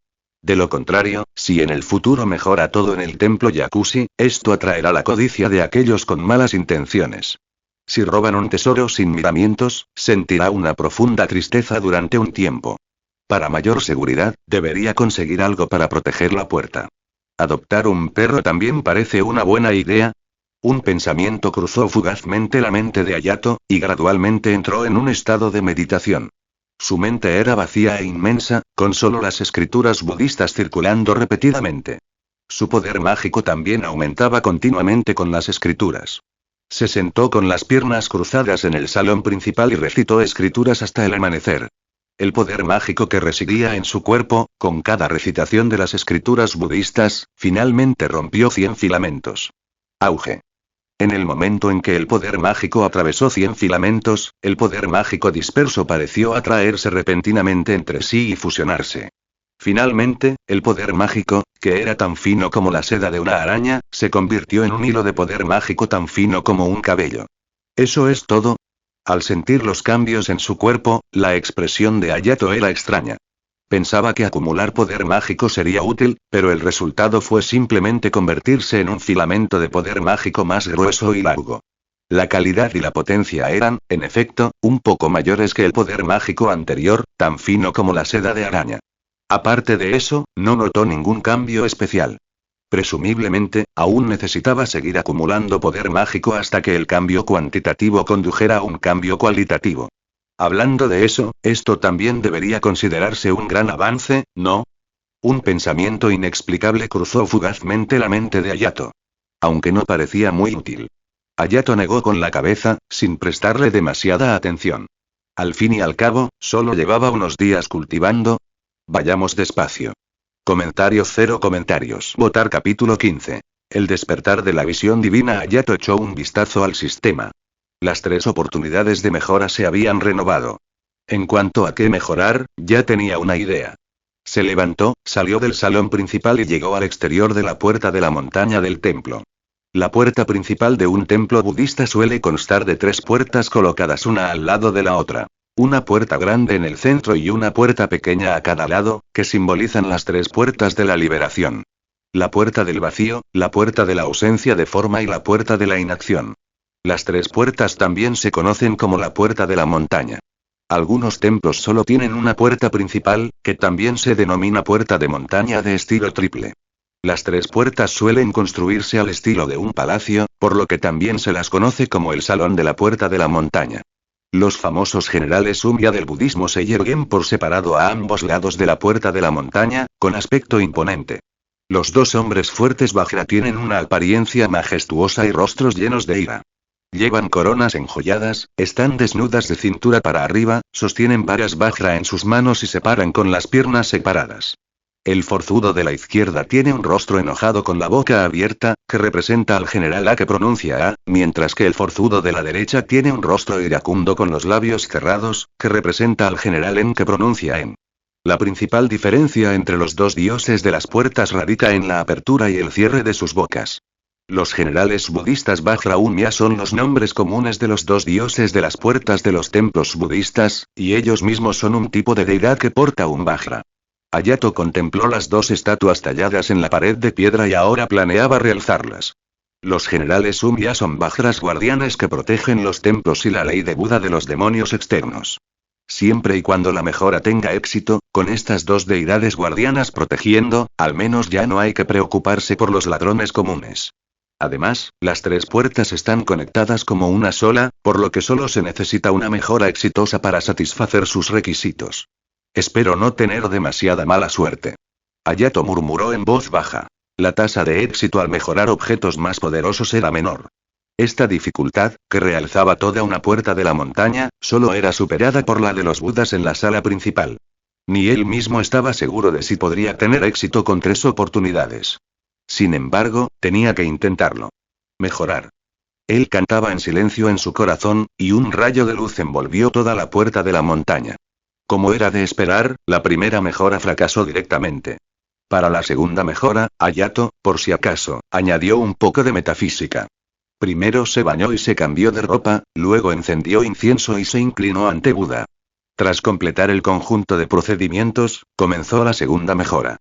De lo contrario, si en el futuro mejora todo en el templo Yakushi, esto atraerá la codicia de aquellos con malas intenciones. Si roban un tesoro sin miramientos, sentirá una profunda tristeza durante un tiempo. Para mayor seguridad, debería conseguir algo para proteger la puerta. ¿Adoptar un perro también parece una buena idea? Un pensamiento cruzó fugazmente la mente de Hayato, y gradualmente entró en un estado de meditación. Su mente era vacía e inmensa, con solo las escrituras budistas circulando repetidamente. Su poder mágico también aumentaba continuamente con las escrituras. Se sentó con las piernas cruzadas en el salón principal y recitó escrituras hasta el amanecer. El poder mágico que residía en su cuerpo, con cada recitación de las escrituras budistas, finalmente rompió 100 filamentos. Auge. En el momento en que el poder mágico atravesó 100 filamentos, el poder mágico disperso pareció atraerse repentinamente entre sí y fusionarse. Finalmente, el poder mágico, que era tan fino como la seda de una araña, se convirtió en un hilo de poder mágico tan fino como un cabello. ¿Eso es todo? Al sentir los cambios en su cuerpo, la expresión de Hayato era extraña. Pensaba que acumular poder mágico sería útil, pero el resultado fue simplemente convertirse en un filamento de poder mágico más grueso y largo. La calidad y la potencia eran, en efecto, un poco mayores que el poder mágico anterior, tan fino como la seda de araña. Aparte de eso, no notó ningún cambio especial. Presumiblemente, aún necesitaba seguir acumulando poder mágico hasta que el cambio cuantitativo condujera a un cambio cualitativo. Hablando de eso, esto también debería considerarse un gran avance, ¿no? Un pensamiento inexplicable cruzó fugazmente la mente de Hayato. Aunque no parecía muy útil. Hayato negó con la cabeza, sin prestarle demasiada atención. Al fin y al cabo, solo llevaba unos días cultivando. Vayamos despacio. Comentario 0 comentarios. Votar capítulo 15. El despertar de la visión divina. Hayato echó un vistazo al sistema. Las 3 oportunidades de mejora se habían renovado. En cuanto a qué mejorar, ya tenía una idea. Se levantó, salió del salón principal y llegó al exterior de la puerta de la montaña del templo. La puerta principal de un templo budista suele constar de 3 puertas colocadas una al lado de la otra. Una puerta grande en el centro y una puerta pequeña a cada lado, que simbolizan las 3 puertas de la liberación. La puerta del vacío, la puerta de la ausencia de forma y la puerta de la inacción. Las 3 puertas también se conocen como la puerta de la montaña. Algunos templos solo tienen una puerta principal, que también se denomina puerta de montaña de estilo triple. Las tres puertas suelen construirse al estilo de un palacio, por lo que también se las conoce como el Salón de la Puerta de la Montaña. Los famosos generales Sumya del budismo se yerguen por separado a ambos lados de la Puerta de la Montaña, con aspecto imponente. Los dos hombres fuertes Vajra tienen una apariencia majestuosa y rostros llenos de ira. Llevan coronas enjolladas, están desnudas de cintura para arriba, sostienen varias Vajra en sus manos y se paran con las piernas separadas. El forzudo de la izquierda tiene un rostro enojado con la boca abierta, que representa al general A que pronuncia A, mientras que el forzudo de la derecha tiene un rostro iracundo con los labios cerrados, que representa al general En que pronuncia En. La principal diferencia entre los dos dioses de las puertas radica en la apertura y el cierre de sus bocas. Los generales budistas Vajra Umya son los nombres comunes de los dos dioses de las puertas de los templos budistas, y ellos mismos son un tipo de deidad que porta un Vajra. Hayato contempló las dos estatuas talladas en la pared de piedra y ahora planeaba realzarlas. Los generales Umya son Vajras guardianes que protegen los templos y la ley de Buda de los demonios externos. Siempre y cuando la mejora tenga éxito, con estas dos deidades guardianas protegiendo, al menos ya no hay que preocuparse por los ladrones comunes. Además, las tres puertas están conectadas como una sola, por lo que solo se necesita una mejora exitosa para satisfacer sus requisitos. Espero no tener demasiada mala suerte. Hayato murmuró en voz baja. La tasa de éxito al mejorar objetos más poderosos era menor. Esta dificultad, que realzaba toda una puerta de la montaña, solo era superada por la de los budas en la sala principal. Ni él mismo estaba seguro de si podría tener éxito con 3 oportunidades. Sin embargo, tenía que intentarlo. Mejorar. Él cantaba en silencio en su corazón, y un rayo de luz envolvió toda la puerta de la montaña. Como era de esperar, la primera mejora fracasó directamente. Para la segunda mejora, Hayato, por si acaso, añadió un poco de metafísica. Primero se bañó y se cambió de ropa, luego encendió incienso y se inclinó ante Buda. Tras completar el conjunto de procedimientos, comenzó la segunda mejora.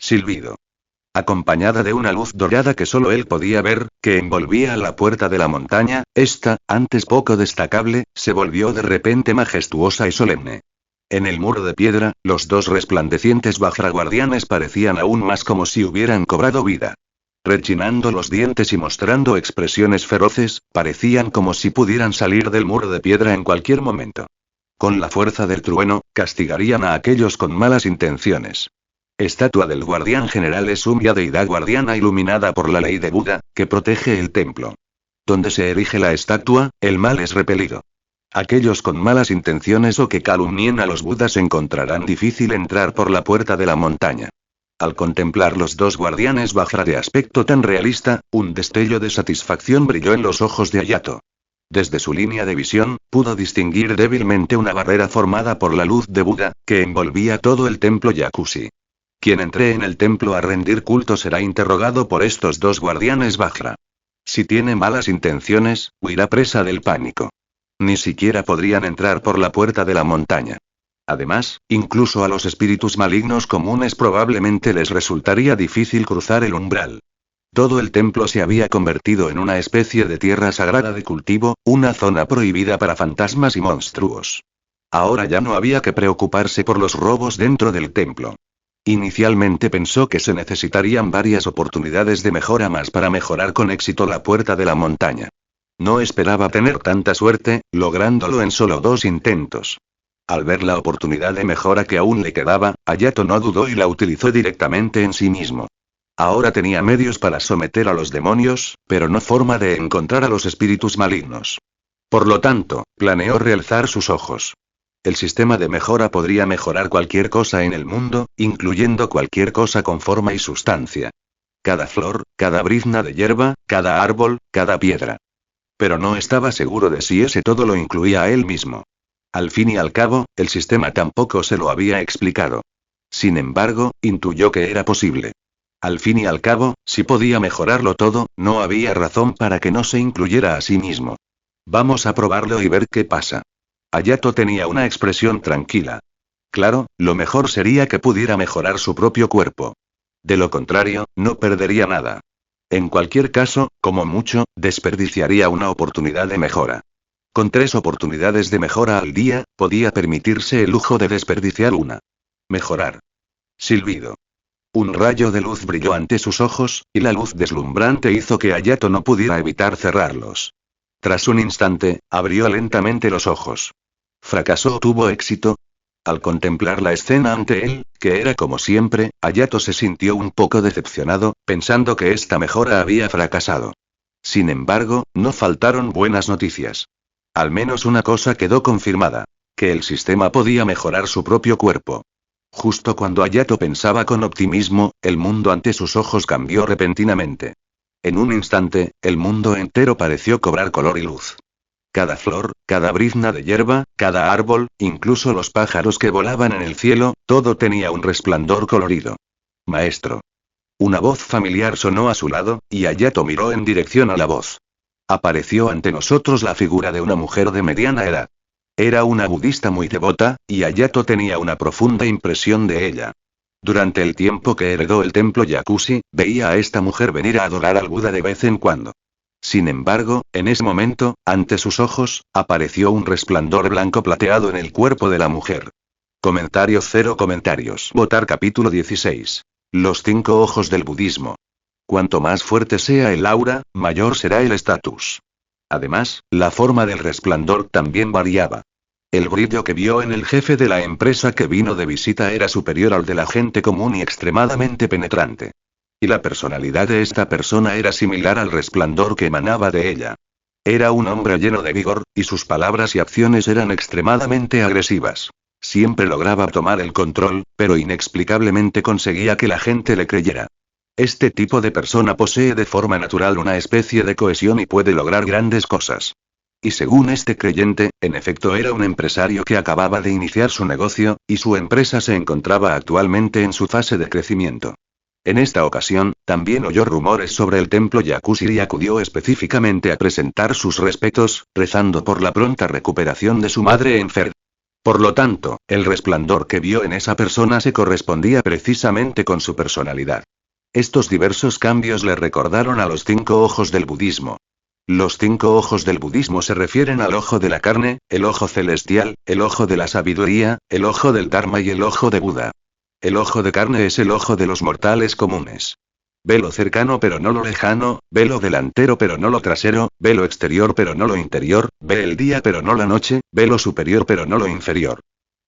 Silbido. Acompañada de una luz dorada que solo él podía ver, que envolvía a la puerta de la montaña, esta, antes poco destacable, se volvió de repente majestuosa y solemne. En el muro de piedra, los dos resplandecientes Vajra guardianes parecían aún más como si hubieran cobrado vida. Rechinando los dientes y mostrando expresiones feroces, parecían como si pudieran salir del muro de piedra en cualquier momento. Con la fuerza del trueno, castigarían a aquellos con malas intenciones. Estatua del guardián general es Umya, deidad guardiana iluminada por la ley de Buda, que protege el templo. Donde se erige la estatua, el mal es repelido. Aquellos con malas intenciones o que calumnien a los budas encontrarán difícil entrar por la puerta de la montaña. Al contemplar los dos guardianes Vajra de aspecto tan realista, un destello de satisfacción brilló en los ojos de Hayato. Desde su línea de visión, pudo distinguir débilmente una barrera formada por la luz de Buda, que envolvía todo el templo Yakushi. Quien entre en el templo a rendir culto será interrogado por estos dos guardianes Vajra. Si tiene malas intenciones, huirá presa del pánico. Ni siquiera podrían entrar por la puerta de la montaña. Además, incluso a los espíritus malignos comunes probablemente les resultaría difícil cruzar el umbral. Todo el templo se había convertido en una especie de tierra sagrada de cultivo, una zona prohibida para fantasmas y monstruos. Ahora ya no había que preocuparse por los robos dentro del templo. Inicialmente pensó que se necesitarían varias oportunidades de mejora más para mejorar con éxito la puerta de la montaña. No esperaba tener tanta suerte, lográndolo en solo 2 intentos. Al ver la oportunidad de mejora que aún le quedaba, Hayato no dudó y la utilizó directamente en sí mismo. Ahora tenía medios para someter a los demonios, pero no forma de encontrar a los espíritus malignos. Por lo tanto, planeó realzar sus ojos. El sistema de mejora podría mejorar cualquier cosa en el mundo, incluyendo cualquier cosa con forma y sustancia. Cada flor, cada brizna de hierba, cada árbol, cada piedra. Pero no estaba seguro de si ese todo lo incluía a él mismo. Al fin y al cabo, el sistema tampoco se lo había explicado. Sin embargo, intuyó que era posible. Al fin y al cabo, si podía mejorarlo todo, no había razón para que no se incluyera a sí mismo. Vamos a probarlo y ver qué pasa. Hayato tenía una expresión tranquila. Claro, lo mejor sería que pudiera mejorar su propio cuerpo. De lo contrario, no perdería nada. En cualquier caso, como mucho, desperdiciaría una oportunidad de mejora. Con 3 oportunidades de mejora al día, podía permitirse el lujo de desperdiciar una. Mejorar. Silbido. Un rayo de luz brilló ante sus ojos, y la luz deslumbrante hizo que Hayato no pudiera evitar cerrarlos. Tras un instante, abrió lentamente los ojos. ¿Fracasó o tuvo éxito? Al contemplar la escena ante él, que era como siempre, Hayato se sintió un poco decepcionado, pensando que esta mejora había fracasado. Sin embargo, no faltaron buenas noticias. Al menos una cosa quedó confirmada: que el sistema podía mejorar su propio cuerpo. Justo cuando Hayato pensaba con optimismo, el mundo ante sus ojos cambió repentinamente. En un instante, el mundo entero pareció cobrar color y luz. Cada flor, cada brizna de hierba, cada árbol, incluso los pájaros que volaban en el cielo, todo tenía un resplandor colorido. Maestro. Una voz familiar sonó a su lado, y Hayato miró en dirección a la voz. Apareció ante nosotros la figura de una mujer de mediana edad. Era una budista muy devota, y Hayato tenía una profunda impresión de ella. Durante el tiempo que heredó el templo Yakushi, veía a esta mujer venir a adorar al Buda de vez en cuando. Sin embargo, en ese momento, ante sus ojos, apareció un resplandor blanco plateado en el cuerpo de la mujer. Comentarios 0 comentarios. Votar capítulo 16. Los 5 ojos del budismo. Cuanto más fuerte sea el aura, mayor será el estatus. Además, la forma del resplandor también variaba. El brillo que vio en el jefe de la empresa que vino de visita era superior al de la gente común y extremadamente penetrante. Y la personalidad de esta persona era similar al resplandor que emanaba de ella. Era un hombre lleno de vigor, y sus palabras y acciones eran extremadamente agresivas. Siempre lograba tomar el control, pero inexplicablemente conseguía que la gente le creyera. Este tipo de persona posee de forma natural una especie de cohesión y puede lograr grandes cosas. Y según este creyente, en efecto era un empresario que acababa de iniciar su negocio, y su empresa se encontraba actualmente en su fase de crecimiento. En esta ocasión, también oyó rumores sobre el templo Yakushi y acudió específicamente a presentar sus respetos, rezando por la pronta recuperación de su madre enferma. Por lo tanto, el resplandor que vio en esa persona se correspondía precisamente con su personalidad. Estos diversos cambios le recordaron a los 5 ojos del budismo. Los 5 ojos del budismo se refieren al ojo de la carne, el ojo celestial, el ojo de la sabiduría, el ojo del Dharma y el ojo de Buda. El ojo de carne es el ojo de los mortales comunes. Ve lo cercano pero no lo lejano, ve lo delantero pero no lo trasero, ve lo exterior pero no lo interior, ve el día pero no la noche, ve lo superior pero no lo inferior.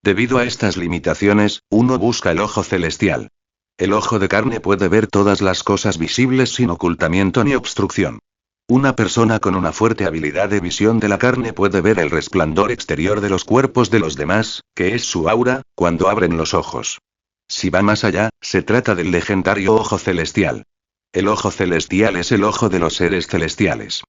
Debido a estas limitaciones, uno busca el ojo celestial. El ojo de carne puede ver todas las cosas visibles sin ocultamiento ni obstrucción. Una persona con una fuerte habilidad de visión de la carne puede ver el resplandor exterior de los cuerpos de los demás, que es su aura, cuando abren los ojos. Si va más allá, se trata del legendario ojo celestial. El ojo celestial es el ojo de los seres celestiales.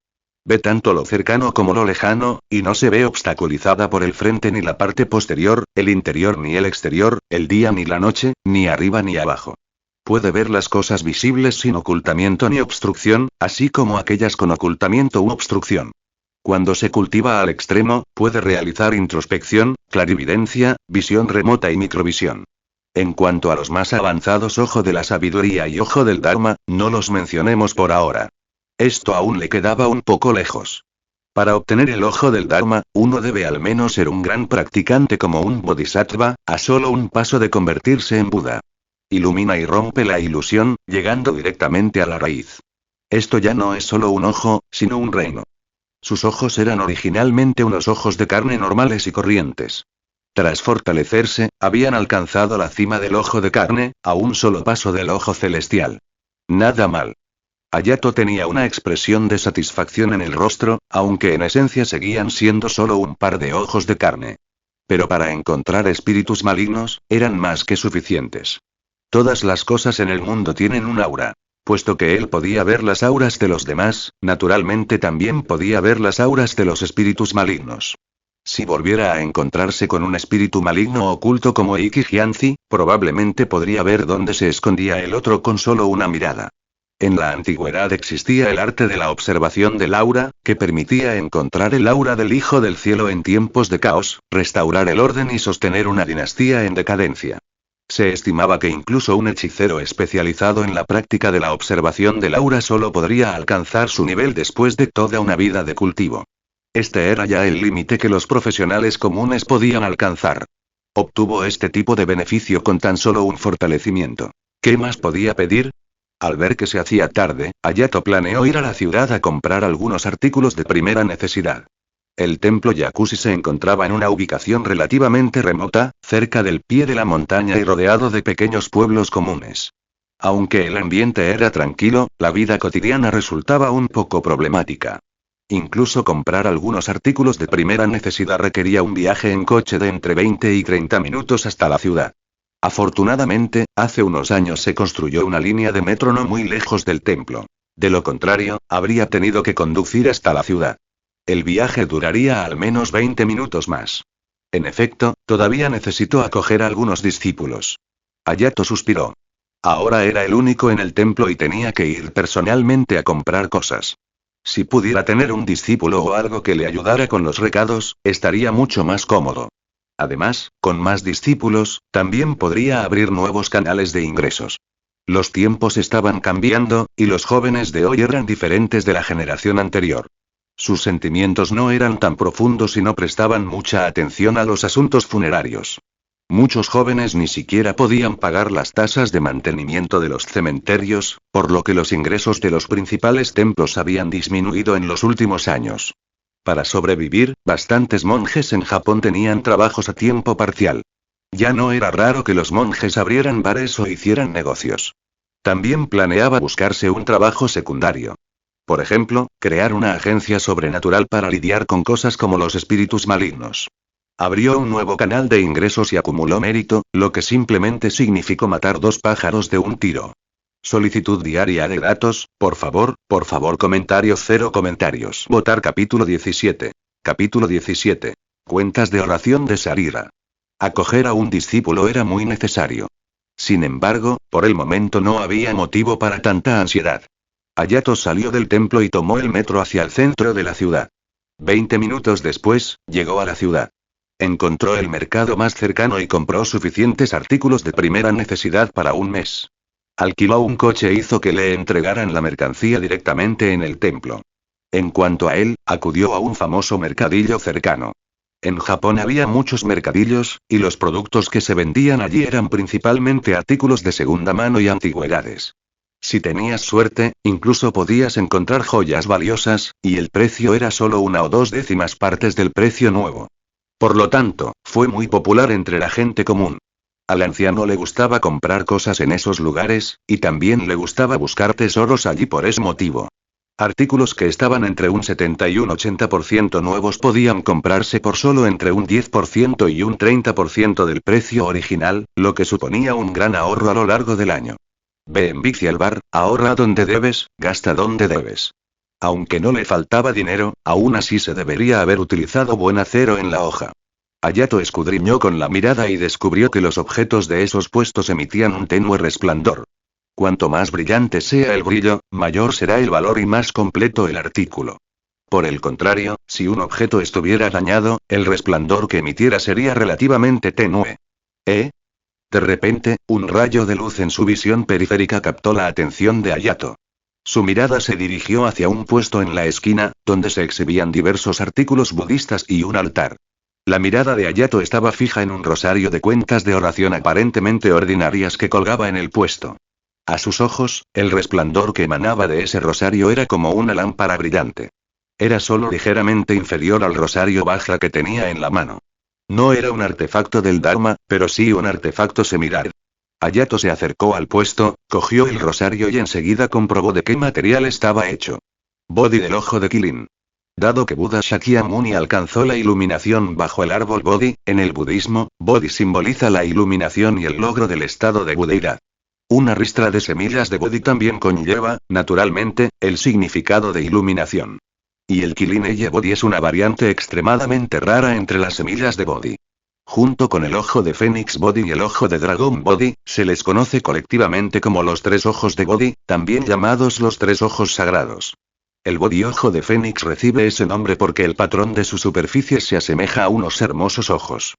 Ve tanto lo cercano como lo lejano, y no se ve obstaculizada por el frente ni la parte posterior, el interior ni el exterior, el día ni la noche, ni arriba ni abajo. Puede ver las cosas visibles sin ocultamiento ni obstrucción, así como aquellas con ocultamiento u obstrucción. Cuando se cultiva al extremo, puede realizar introspección, clarividencia, visión remota y microvisión. En cuanto a los más avanzados ojo de la sabiduría y ojo del Dharma, no los mencionemos por ahora. Esto aún le quedaba un poco lejos. Para obtener el ojo del Dharma, uno debe al menos ser un gran practicante como un bodhisattva, a solo un paso de convertirse en Buda. Ilumina y rompe la ilusión, llegando directamente a la raíz. Esto ya no es solo un ojo, sino un reino. Sus ojos eran originalmente unos ojos de carne normales y corrientes. Tras fortalecerse, habían alcanzado la cima del ojo de carne, a un solo paso del ojo celestial. Nada mal. Hayato tenía una expresión de satisfacción en el rostro, aunque en esencia seguían siendo solo un par de ojos de carne. Pero para encontrar espíritus malignos, eran más que suficientes. Todas las cosas en el mundo tienen un aura. Puesto que él podía ver las auras de los demás, naturalmente también podía ver las auras de los espíritus malignos. Si volviera a encontrarse con un espíritu maligno oculto como Ikijianzi, probablemente podría ver dónde se escondía el otro con solo una mirada. En la antigüedad existía el arte de la observación del aura, que permitía encontrar el aura del Hijo del Cielo en tiempos de caos, restaurar el orden y sostener una dinastía en decadencia. Se estimaba que incluso un hechicero especializado en la práctica de la observación del aura solo podría alcanzar su nivel después de toda una vida de cultivo. Este era ya el límite que los profesionales comunes podían alcanzar. Obtuvo este tipo de beneficio con tan solo un fortalecimiento. ¿Qué más podía pedir? Al ver que se hacía tarde, Hayato planeó ir a la ciudad a comprar algunos artículos de primera necesidad. El templo Yakushi se encontraba en una ubicación relativamente remota, cerca del pie de la montaña y rodeado de pequeños pueblos comunes. Aunque el ambiente era tranquilo, la vida cotidiana resultaba un poco problemática. Incluso comprar algunos artículos de primera necesidad requería un viaje en coche de entre 20 y 30 minutos hasta la ciudad. Afortunadamente, hace unos años se construyó una línea de metro no muy lejos del templo. De lo contrario, habría tenido que conducir hasta la ciudad. El viaje duraría al menos 20 minutos más. En efecto, todavía necesitó acoger a algunos discípulos. Hayato suspiró. Ahora era el único en el templo y tenía que ir personalmente a comprar cosas. Si pudiera tener un discípulo o algo que le ayudara con los recados, estaría mucho más cómodo. Además, con más discípulos, también podría abrir nuevos canales de ingresos. Los tiempos estaban cambiando, y los jóvenes de hoy eran diferentes de la generación anterior. Sus sentimientos no eran tan profundos y no prestaban mucha atención a los asuntos funerarios. Muchos jóvenes ni siquiera podían pagar las tasas de mantenimiento de los cementerios, por lo que los ingresos de los principales templos habían disminuido en los últimos años. Para sobrevivir, bastantes monjes en Japón tenían trabajos a tiempo parcial. Ya no era raro que los monjes abrieran bares o hicieran negocios. También planeaba buscarse un trabajo secundario. Por ejemplo, crear una agencia sobrenatural para lidiar con cosas como los espíritus malignos. Abrió un nuevo canal de ingresos y acumuló mérito, lo que simplemente significó matar dos pájaros de un tiro. Solicitud diaria de datos, por favor, comentarios 0 comentarios. Votar capítulo 17. Capítulo 17. Cuentas de oración de Sarira. Acoger a un discípulo era muy necesario. Sin embargo, por el momento no había motivo para tanta ansiedad. Hayato salió del templo y tomó el metro hacia el centro de la ciudad. 20 minutos después, llegó a la ciudad. Encontró el mercado más cercano y compró suficientes artículos de primera necesidad para un mes. Alquiló un coche e hizo que le entregaran la mercancía directamente en el templo. En cuanto a él, acudió a un famoso mercadillo cercano. En Japón había muchos mercadillos, y los productos que se vendían allí eran principalmente artículos de segunda mano y antigüedades. Si tenías suerte, incluso podías encontrar joyas valiosas, y el precio era solo 1 o 2 décimas partes del precio nuevo. Por lo tanto, fue muy popular entre la gente común. Al anciano le gustaba comprar cosas en esos lugares, y también le gustaba buscar tesoros allí por ese motivo. Artículos que estaban entre un 70 y un 80% nuevos podían comprarse por solo entre un 10% y un 30% del precio original, lo que suponía un gran ahorro a lo largo del año. Ve en bici al bar, ahorra donde debes, gasta donde debes. Aunque no le faltaba dinero, aún así se debería haber utilizado buen acero en la hoja. Hayato escudriñó con la mirada y descubrió que los objetos de esos puestos emitían un tenue resplandor. Cuanto más brillante sea el brillo, mayor será el valor y más completo el artículo. Por el contrario, si un objeto estuviera dañado, el resplandor que emitiera sería relativamente tenue. De repente, un rayo de luz en su visión periférica captó la atención de Hayato. Su mirada se dirigió hacia un puesto en la esquina, donde se exhibían diversos artículos budistas y un altar. La mirada de Hayato estaba fija en un rosario de cuentas de oración aparentemente ordinarias que colgaba en el puesto. A sus ojos, el resplandor que emanaba de ese rosario era como una lámpara brillante. Era solo ligeramente inferior al rosario Vajra que tenía en la mano. No era un artefacto del Dharma, pero sí un artefacto similar. Hayato se acercó al puesto, cogió el rosario y enseguida comprobó de qué material estaba hecho. Bodhi del ojo de Kilin. Dado que Buda Shakyamuni alcanzó la iluminación bajo el árbol Bodhi, en el budismo, Bodhi simboliza la iluminación y el logro del estado de budeidad. Una ristra de semillas de Bodhi también conlleva, naturalmente, el significado de iluminación. Y el Kilin Bodhi es una variante extremadamente rara entre las semillas de Bodhi. Junto con el ojo de Fénix Bodhi y el ojo de dragón Bodhi, se les conoce colectivamente como los 3 ojos de Bodhi, también llamados los 3 ojos sagrados. El Bodhi ojo de Fénix recibe ese nombre porque el patrón de su superficie se asemeja a unos hermosos ojos.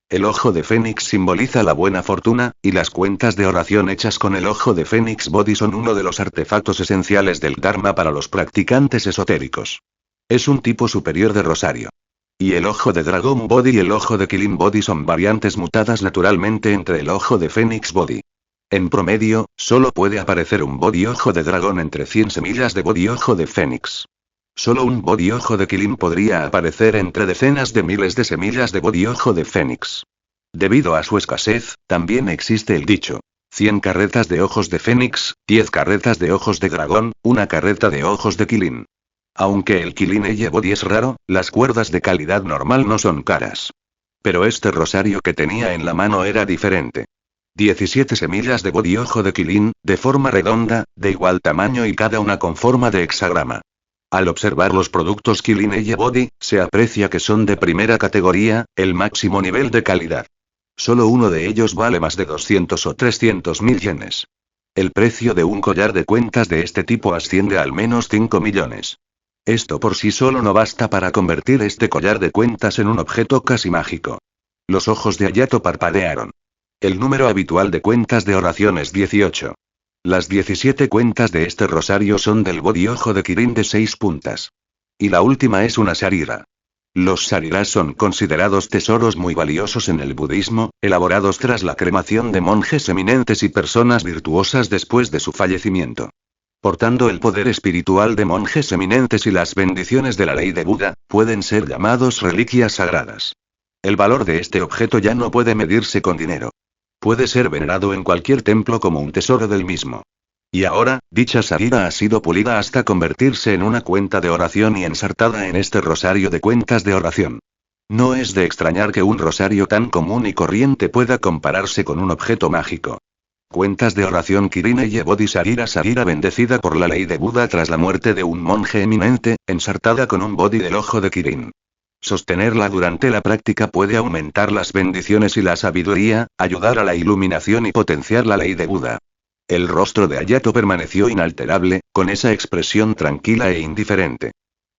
El ojo de Fénix simboliza la buena fortuna, y las cuentas de oración hechas con el ojo de Fénix Bodhi son uno de los artefactos esenciales del Dharma para los practicantes esotéricos. Es un tipo superior de rosario. Y el ojo de dragón Bodhi y el ojo de Kilin Bodhi son variantes mutadas naturalmente entre el ojo de Fénix Bodhi. En promedio, solo puede aparecer un body ojo de dragón entre 100 semillas de body ojo de fénix. Solo un body ojo de Kylin podría aparecer entre decenas de miles de semillas de body ojo de fénix. Debido a su escasez, también existe el dicho: 100 carretas de ojos de fénix, 10 carretas de ojos de dragón, una carreta de ojos de Kylin. Aunque el Kylin Eye Body es raro, las cuerdas de calidad normal no son caras. Pero este rosario que tenía en la mano era diferente. 17 semillas de body ojo de Kylin, de forma redonda, de igual tamaño y cada una con forma de hexagrama. Al observar los productos Kylin Eye Body, se aprecia que son de primera categoría, el máximo nivel de calidad. Solo uno de ellos vale más de 200 o 300 mil yenes. El precio de un collar de cuentas de este tipo asciende a al menos 5 millones. Esto por sí solo no basta para convertir este collar de cuentas en un objeto casi mágico. Los ojos de Hayato parpadearon. El número habitual de cuentas de oración es 18. Las 17 cuentas de este rosario son del body ojo de Kirin de 6 puntas. Y la última es una sarira. Los sariras son considerados tesoros muy valiosos en el budismo, elaborados tras la cremación de monjes eminentes y personas virtuosas después de su fallecimiento. Portando el poder espiritual de monjes eminentes y las bendiciones de la ley de Buda, pueden ser llamados reliquias sagradas. El valor de este objeto ya no puede medirse con dinero. Puede ser venerado en cualquier templo como un tesoro del mismo. Y ahora, dicha sarira ha sido pulida hasta convertirse en una cuenta de oración y ensartada en este rosario de cuentas de oración. No es de extrañar que un rosario tan común y corriente pueda compararse con un objeto mágico. Cuentas de oración Kirin Eye Body Sarira bendecida por la ley de Buda tras la muerte de un monje eminente, ensartada con un body del ojo de Kirin. Sostenerla durante la práctica puede aumentar las bendiciones y la sabiduría, ayudar a la iluminación y potenciar la ley de Buda. El rostro de Hayato permaneció inalterable, con esa expresión tranquila e indiferente.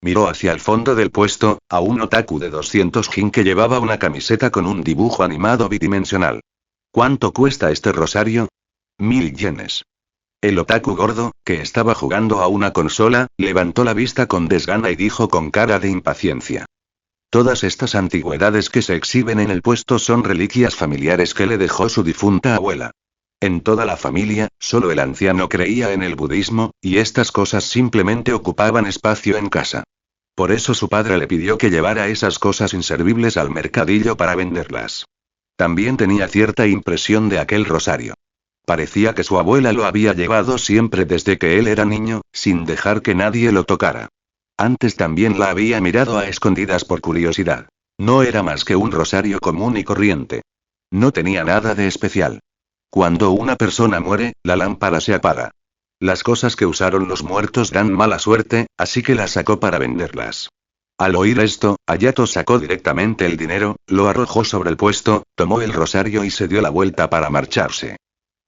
Miró hacia el fondo del puesto, a un otaku de 200 jin que llevaba una camiseta con un dibujo animado bidimensional. ¿Cuánto cuesta este rosario? 1000 yenes. El otaku gordo, que estaba jugando a una consola, levantó la vista con desgana y dijo con cara de impaciencia: todas estas antigüedades que se exhiben en el puesto son reliquias familiares que le dejó su difunta abuela. En toda la familia, solo el anciano creía en el budismo, y estas cosas simplemente ocupaban espacio en casa. Por eso su padre le pidió que llevara esas cosas inservibles al mercadillo para venderlas. También tenía cierta impresión de aquel rosario. Parecía que su abuela lo había llevado siempre desde que él era niño, sin dejar que nadie lo tocara. Antes también la había mirado a escondidas por curiosidad. No era más que un rosario común y corriente. No tenía nada de especial. Cuando una persona muere, la lámpara se apaga. Las cosas que usaron los muertos dan mala suerte, así que las sacó para venderlas. Al oír esto, Hayato sacó directamente el dinero, lo arrojó sobre el puesto, tomó el rosario y se dio la vuelta para marcharse.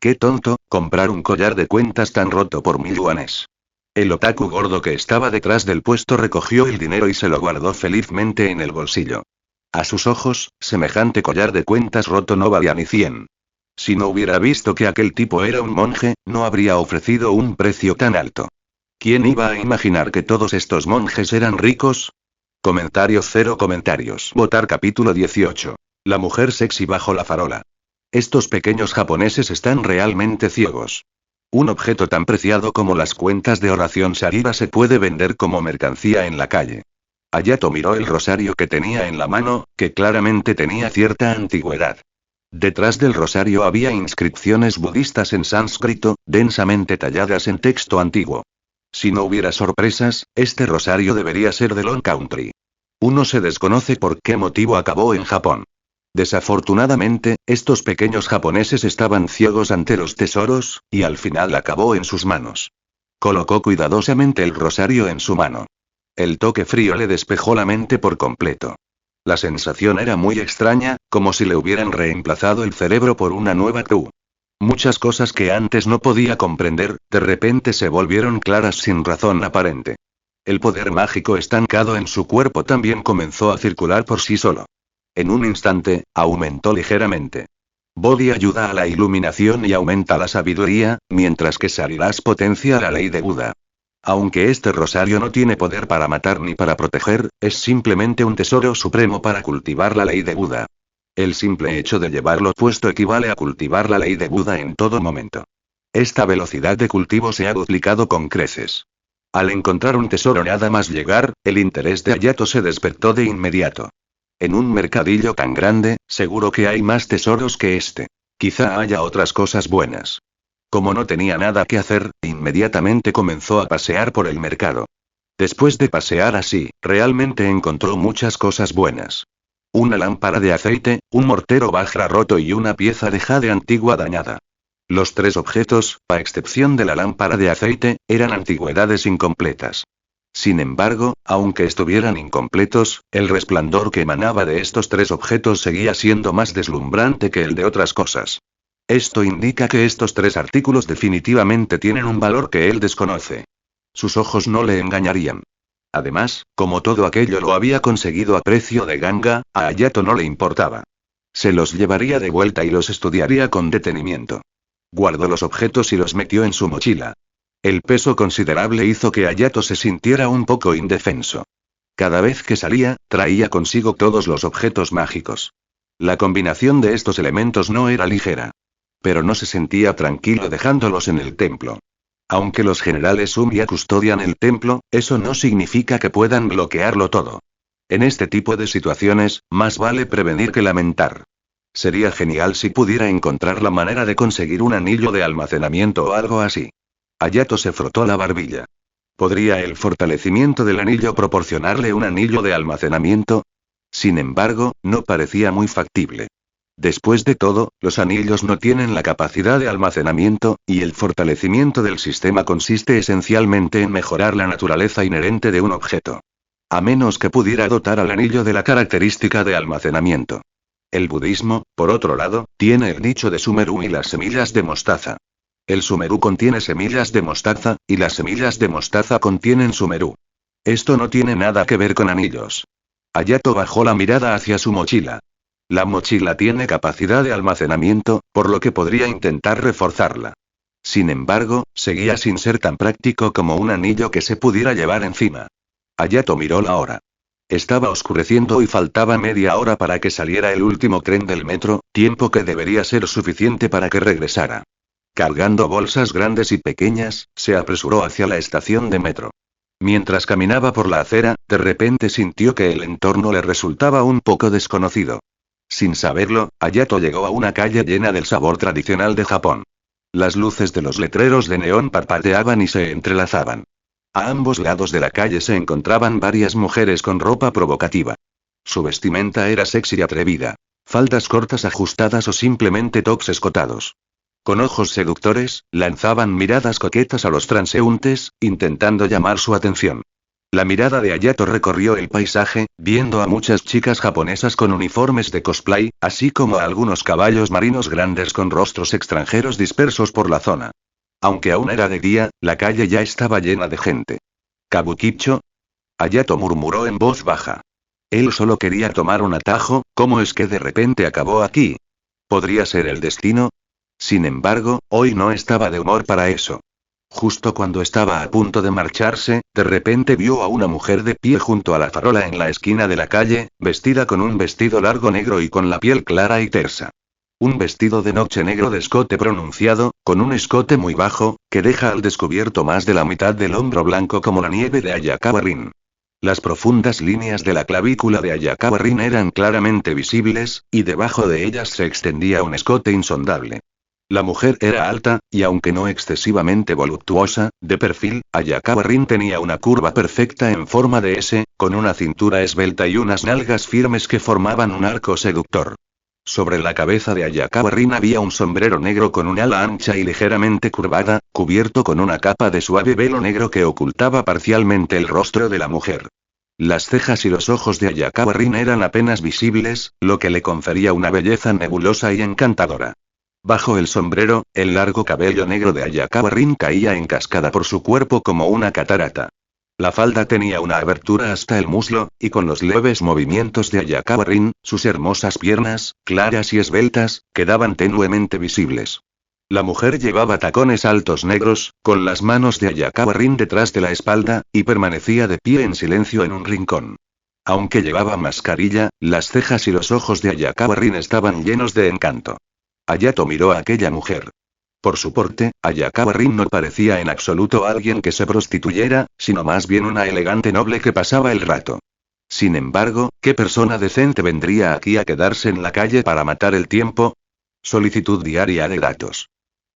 ¡Qué tonto, comprar un collar de cuentas tan roto por 1000 yuanes! El otaku gordo que estaba detrás del puesto recogió el dinero y se lo guardó felizmente en el bolsillo. A sus ojos, semejante collar de cuentas roto no valía ni 100. Si no hubiera visto que aquel tipo era un monje, no habría ofrecido un precio tan alto. ¿Quién iba a imaginar que todos estos monjes eran ricos? Comentarios 0 comentarios. Votar capítulo 18. La mujer sexy bajo la farola. Estos pequeños japoneses están realmente ciegos. Un objeto tan preciado como las cuentas de oración Sarira se puede vender como mercancía en la calle. Hayato miró el rosario que tenía en la mano, que claramente tenía cierta antigüedad. Detrás del rosario había inscripciones budistas en sánscrito, densamente talladas en texto antiguo. Si no hubiera sorpresas, este rosario debería ser de Long Country. Uno se desconoce por qué motivo acabó en Japón. Desafortunadamente, estos pequeños japoneses estaban ciegos ante los tesoros, y al final acabó en sus manos. Colocó cuidadosamente el rosario en su mano. El toque frío le despejó la mente por completo. La sensación era muy extraña, como si le hubieran reemplazado el cerebro por una nueva Q. Muchas cosas que antes no podía comprender, de repente se volvieron claras sin razón aparente. El poder mágico estancado en su cuerpo también comenzó a circular por sí solo. En un instante, aumentó ligeramente. Bodhi ayuda a la iluminación y aumenta la sabiduría, mientras que Sariras potencia la ley de Buda. Aunque este rosario no tiene poder para matar ni para proteger, es simplemente un tesoro supremo para cultivar la ley de Buda. El simple hecho de llevarlo puesto equivale a cultivar la ley de Buda en todo momento. Esta velocidad de cultivo se ha duplicado con creces. Al encontrar un tesoro nada más llegar, el interés de Hayato se despertó de inmediato. En un mercadillo tan grande, seguro que hay más tesoros que este. Quizá haya otras cosas buenas. Como no tenía nada que hacer, inmediatamente comenzó a pasear por el mercado. Después de pasear así, realmente encontró muchas cosas buenas. Una lámpara de aceite, un mortero Bajra roto y una pieza de jade antigua dañada. Los tres objetos, a excepción de la lámpara de aceite, eran antigüedades incompletas. Sin embargo, aunque estuvieran incompletos, el resplandor que emanaba de estos tres objetos seguía siendo más deslumbrante que el de otras cosas. Esto indica que estos tres artículos definitivamente tienen un valor que él desconoce. Sus ojos no le engañarían. Además, como todo aquello lo había conseguido a precio de ganga, a Hayato no le importaba. Se los llevaría de vuelta y los estudiaría con detenimiento. Guardó los objetos y los metió en su mochila. El peso considerable hizo que Hayato se sintiera un poco indefenso. Cada vez que salía, traía consigo todos los objetos mágicos. La combinación de estos elementos no era ligera. Pero no se sentía tranquilo dejándolos en el templo. Aunque los generales Umia custodian el templo, eso no significa que puedan bloquearlo todo. En este tipo de situaciones, más vale prevenir que lamentar. Sería genial si pudiera encontrar la manera de conseguir un anillo de almacenamiento o algo así. Hayato se frotó la barbilla. ¿Podría el fortalecimiento del anillo proporcionarle un anillo de almacenamiento? Sin embargo, no parecía muy factible. Después de todo, los anillos no tienen la capacidad de almacenamiento, y el fortalecimiento del sistema consiste esencialmente en mejorar la naturaleza inherente de un objeto. A menos que pudiera dotar al anillo de la característica de almacenamiento. El budismo, por otro lado, tiene el nicho de Sumeru y las semillas de mostaza. El Sumeru contiene semillas de mostaza, y las semillas de mostaza contienen Sumeru. Esto no tiene nada que ver con anillos. Hayato bajó la mirada hacia su mochila. La mochila tiene capacidad de almacenamiento, por lo que podría intentar reforzarla. Sin embargo, seguía sin ser tan práctico como un anillo que se pudiera llevar encima. Hayato miró la hora. Estaba oscureciendo y faltaba media hora para que saliera el último tren del metro, tiempo que debería ser suficiente para que regresara. Cargando bolsas grandes y pequeñas, se apresuró hacia la estación de metro. Mientras caminaba por la acera, de repente sintió que el entorno le resultaba un poco desconocido. Sin saberlo, Hayato llegó a una calle llena del sabor tradicional de Japón. Las luces de los letreros de neón parpadeaban y se entrelazaban. A ambos lados de la calle se encontraban varias mujeres con ropa provocativa. Su vestimenta era sexy y atrevida. Faldas cortas ajustadas o simplemente tops escotados. Con ojos seductores, lanzaban miradas coquetas a los transeúntes, intentando llamar su atención. La mirada de Hayato recorrió el paisaje, viendo a muchas chicas japonesas con uniformes de cosplay, así como a algunos caballos marinos grandes con rostros extranjeros dispersos por la zona. Aunque aún era de día, la calle ya estaba llena de gente. ¿Kabukicho? Hayato murmuró en voz baja. Él solo quería tomar un atajo, ¿cómo es que de repente acabó aquí? ¿Podría ser el destino? Sin embargo, hoy no estaba de humor para eso. Justo cuando estaba a punto de marcharse, de repente vio a una mujer de pie junto a la farola en la esquina de la calle, vestida con un vestido largo negro y con la piel clara y tersa. Un vestido de noche negro de escote pronunciado, con un escote muy bajo, que deja al descubierto más de la mitad del hombro blanco como la nieve de Hayakawa Rin. Las profundas líneas de la clavícula de Hayakawa Rin eran claramente visibles, y debajo de ellas se extendía un escote insondable. La mujer era alta, y aunque no excesivamente voluptuosa, de perfil, Hayakawa Rin tenía una curva perfecta en forma de S, con una cintura esbelta y unas nalgas firmes que formaban un arco seductor. Sobre la cabeza de Hayakawa Rin había un sombrero negro con un ala ancha y ligeramente curvada, cubierto con una capa de suave velo negro que ocultaba parcialmente el rostro de la mujer. Las cejas y los ojos de Hayakawa Rin eran apenas visibles, lo que le confería una belleza nebulosa y encantadora. Bajo el sombrero, el largo cabello negro de Hayakawa Rin caía en cascada por su cuerpo como una catarata. La falda tenía una abertura hasta el muslo, y con los leves movimientos de Hayakawa Rin, sus hermosas piernas, claras y esbeltas, quedaban tenuemente visibles. La mujer llevaba tacones altos negros, con las manos de Hayakawa Rin detrás de la espalda, y permanecía de pie en silencio en un rincón. Aunque llevaba mascarilla, las cejas y los ojos de Ayakawa Rin estaban llenos de encanto. Hayato miró a aquella mujer. Por su porte, Ayakawa Rin no parecía en absoluto alguien que se prostituyera, sino más bien una elegante noble que pasaba el rato. Sin embargo, ¿qué persona decente vendría aquí a quedarse en la calle para matar el tiempo? Solicitud diaria de datos.